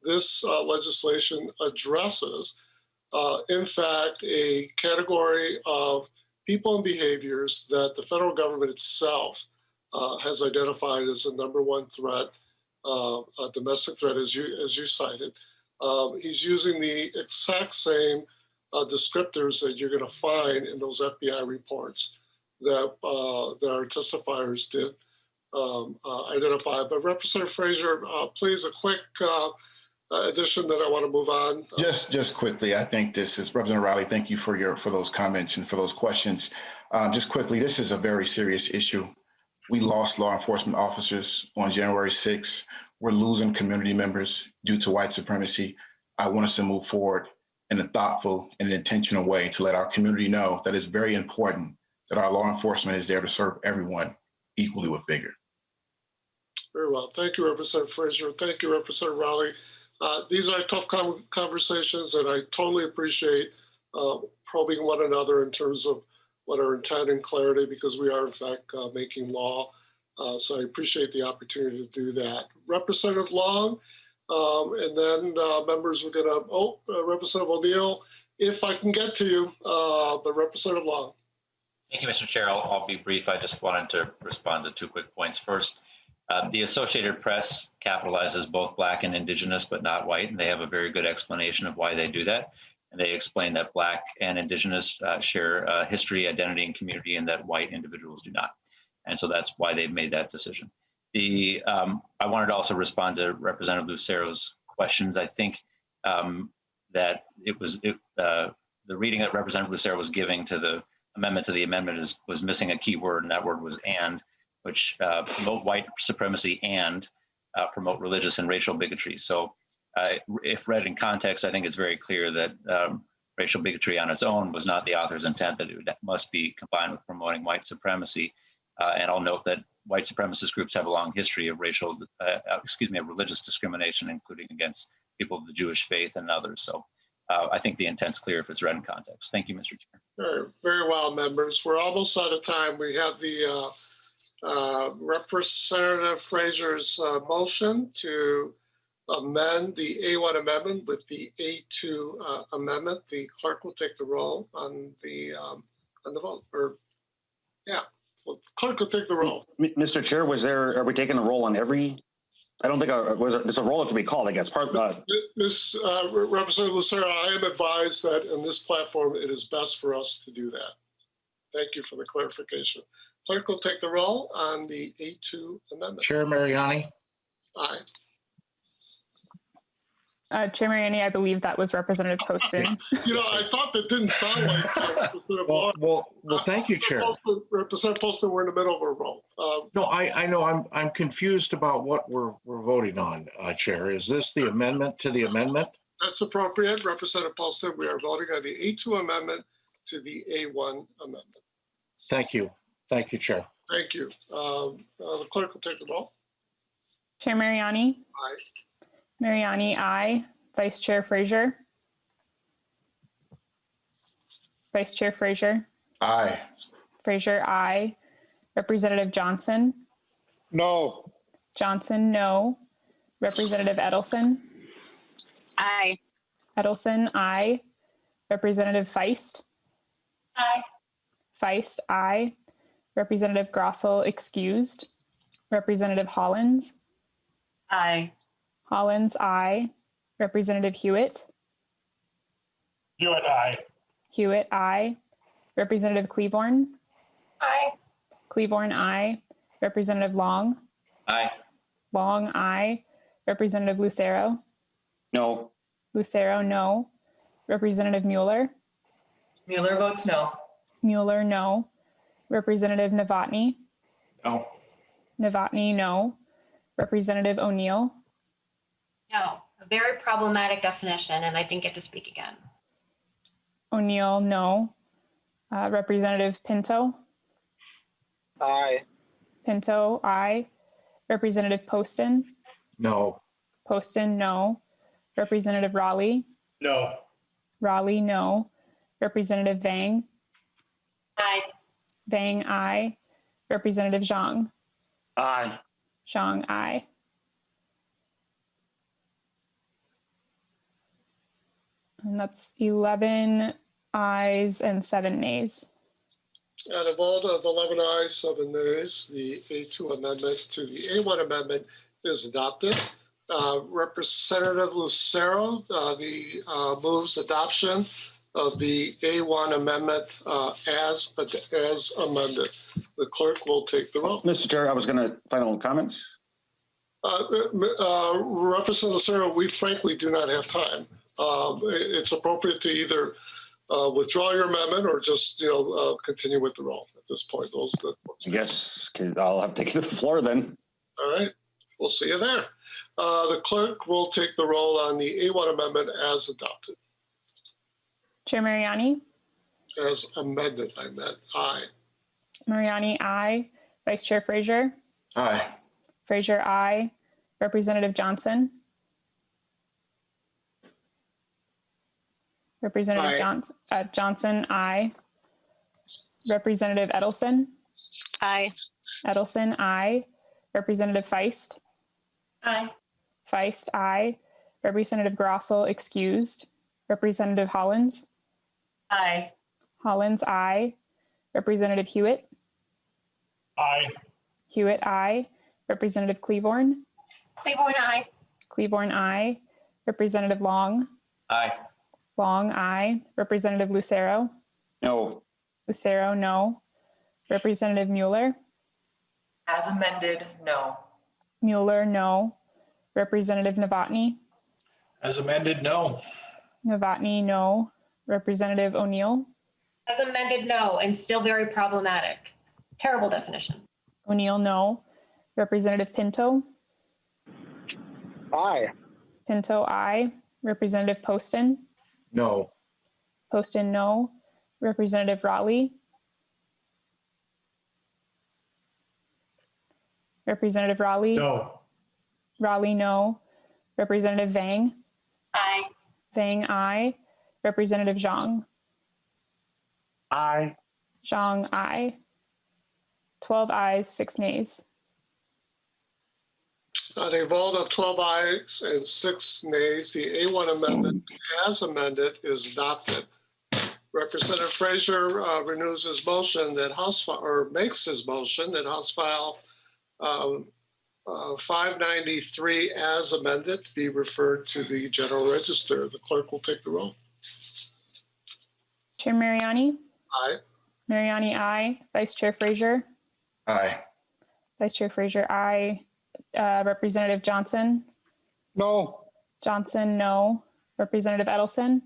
this legislation addresses, in fact, a category of people and behaviors that the federal government itself has identified as the number one threat, a domestic threat, as you cited. He's using the exact same descriptors that you're going to find in those FBI reports that our testifiers did identify. But Representative Frazier, please, a quick addition that I want to move on. Just quickly, I think this is Representative Riley. Thank you for those comments and for those questions. Just quickly, this is a very serious issue. We lost law enforcement officers on January 6th. We're losing community members due to white supremacy. I want us to move forward in a thoughtful and intentional way to let our community know that it's very important that our law enforcement is there to serve everyone equally with vigor. Very well. Thank you, Representative Frazier. Thank you, Representative Raleigh. These are tough conversations, and I totally appreciate probing one another in terms of what our intent and clarity, because we are, in fact, making law. So I appreciate the opportunity to do that. Representative Long, and then members are going to, Representative O'Neill, if I can get to you, but Representative Long. Thank you, Mr. Chair. I'll be brief. I just wanted to respond to 2 quick points. First, the Associated Press capitalizes both Black and Indigenous, but not white, and they have a very good explanation of why they do that. And they explain that Black and Indigenous share history, identity, and community, and that white individuals do not. And so that's why they've made that decision. I wanted to also respond to Representative Lucero's questions. I think that the reading that Representative Lucero was giving to the amendment was missing a key word, and that word was "and," which promote white supremacy and promote religious and racial bigotry. So if read in context, I think it's very clear that racial bigotry on its own was not the author's intent, that it must be combined with promoting white supremacy. And I'll note that white supremacist groups have a long history of religious discrimination, including against people of the Jewish faith and others. So I think the intent's clear if it's read in context. Thank you, Mr. Chair. Very well, members. We're almost out of time. We have the Representative Frazier's motion to amend the A1 amendment with the A2 amendment. The clerk will take the roll on the vote. Clerk will take the roll. Mr. Chair, are we taking a roll on every? I don't think there's a roll have to be called, I guess. Representative Lucero, I am advised that in this platform, it is best for us to do that. Thank you for the clarification. Clerk will take the roll on the A2 amendment. Chair Mariani. Aye. Chair Mariani, I believe that was Representative Poston. I thought that didn't sound like Representative well, thank you, Chair. Representative Poston, we're in the middle of a roll. No, I know I'm confused about what we're voting on, Chair. Is this the amendment to the amendment? That's appropriate, Representative Poston. We are voting on the A2 amendment to the A1 amendment. Thank you. Thank you, Chair. Thank you. The clerk will take the roll. Chair Mariani. Aye. Mariani, aye. Vice Chair Frazier. Vice Chair Frazier. Aye. Frazier, aye. Representative Johnson. No. Johnson, no. Representative Edelson. Aye. Edelson, aye. Representative Feist. Aye. Feist, aye. Representative Grossel, excused. Representative Hollins. Aye. Hollins, aye. Representative Hewitt. Hewitt, aye. Hewitt, aye. Representative Cleavorn. Aye. Cleavorn, aye. Representative Long. Aye. Long, aye. Representative Lucero. No. Lucero, no. Representative Mueller. Mueller votes no. Mueller, no. Representative Novotny. No. Novotny, no. Representative O'Neill. No, a very problematic definition, and I didn't get to speak again. O'Neill, no. Representative Pinto. Aye. Pinto, aye. Representative Poston? No. Poston, no. Representative Raleigh? No. Raleigh, no. Representative Vang? Aye. Vang, aye. Representative Zhang? Aye. Zhang, aye. And that's 11 ayes and 7 nays. And a vote of 11 ayes, 7 nays, the A2 amendment to the A1 amendment is adopted. Representative Lucero, moves adoption of the A1 amendment as amended. The clerk will take the roll. Mr. Chair, I was going to final comments. Representative Lucero, we frankly do not have time. It's appropriate to either withdraw your amendment or just continue with the roll at this point. I guess I'll have to take the floor then. All right, we'll see you there. The clerk will take the roll on the A1 amendment as adopted. Chair Mariani? As amended, I meant aye. Mariani, aye. Vice Chair Frazier? Aye. Frazier, aye. Representative Johnson? Representative Johnson, aye. Representative Edelson? Aye. Edelson, aye. Representative Feist? Aye. Feist, aye. Representative Grossel, excused. Representative Hollins? Aye. Hollins, aye. Representative Hewitt? Aye. Hewitt, aye. Representative Cleaborn? Claiborne, aye. Cleaborn, aye. Representative Long? Aye. Long, aye. Representative Lucero? No. Lucero, no. Representative Mueller? As amended, no. Mueller, no. Representative Novotny? As amended, no. Novotny, no. Representative O'Neill? As amended, no, and still very problematic. Terrible definition. O'Neill, no. Representative Pinto? Aye. Pinto, aye. Representative Poston? No. Poston, no. Representative Raleigh? Representative Raleigh? No. Raleigh, no. Representative Vang? Aye. Vang, aye. Representative Zhang? Aye. Zhang, aye. 12 ayes, 6 nays. On a vote of 12 ayes and 6 nays, the A1 amendment as amended is adopted. Representative Frazier renews his motion that makes his motion that House File 593 as amended be referred to the General Register. The clerk will take the roll. Chair Mariani? Aye. Mariani, aye. Vice Chair Frazier? Aye. Vice Chair Frazier, aye. Representative Johnson? No. Johnson, no. Representative Edelson?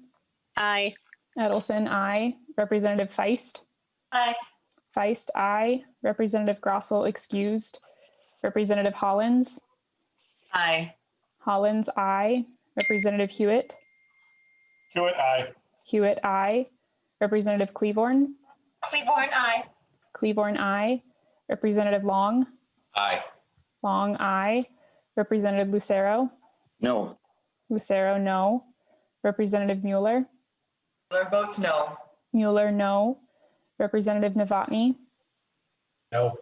Aye. Edelson, aye. Representative Feist? Aye. Feist, aye. Representative Grossel, excused. Representative Hollins? Aye. Hollins, aye. Representative Hewitt? Hewitt, aye. Hewitt, aye. Representative Cleaborn? Claiborne, aye. Cleaborn, aye. Representative Long? Aye. Long, aye. Representative Lucero? No. Lucero, no. Representative Mueller? Mueller votes no. Mueller, no. Representative Novotny? No.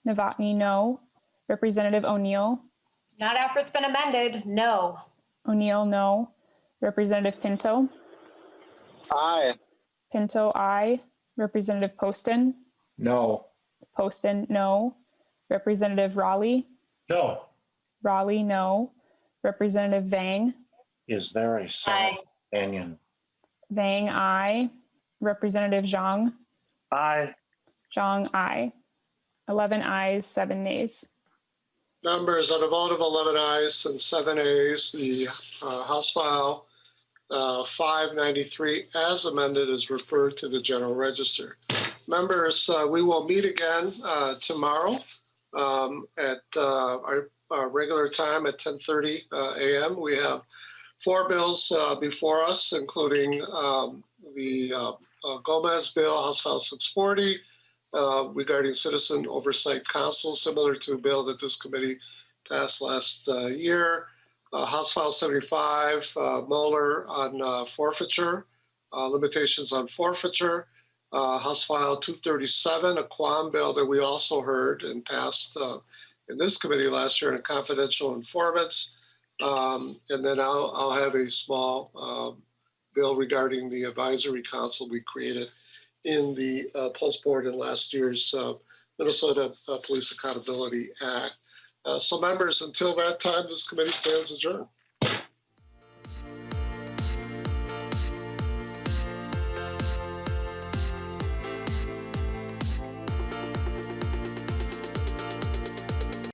Novotny, no. Representative O'Neill? Not after it's been amended, no. O'Neill, no. Representative Pinto? Aye. Pinto, aye. Representative Poston? No. Poston, no. Representative Raleigh? No. Raleigh, no. Representative Vang? Is there a second opinion? Vang, aye. Representative Zhang? Aye. Zhang, aye. 11 ayes, 7 nays. Members, on a vote of 11 ayes and 7 ayes, the House File 593 as amended is referred to the General Register. Members, we will meet again tomorrow at our regular time at 10:30 a.m. We have 4 bills before us, including the Gomez bill, House File 640, regarding Citizen Oversight Council, similar to a bill that this committee passed last year. House File 75, Mueller on forfeiture, limitations on forfeiture. House File 237, a Quam bill that we also heard and passed in this committee last year on confidential informants. And then I'll have a small bill regarding the advisory council we created in the Pulse Board in last year's Minnesota Police Accountability Act. So members, until that time, this committee stands adjourned.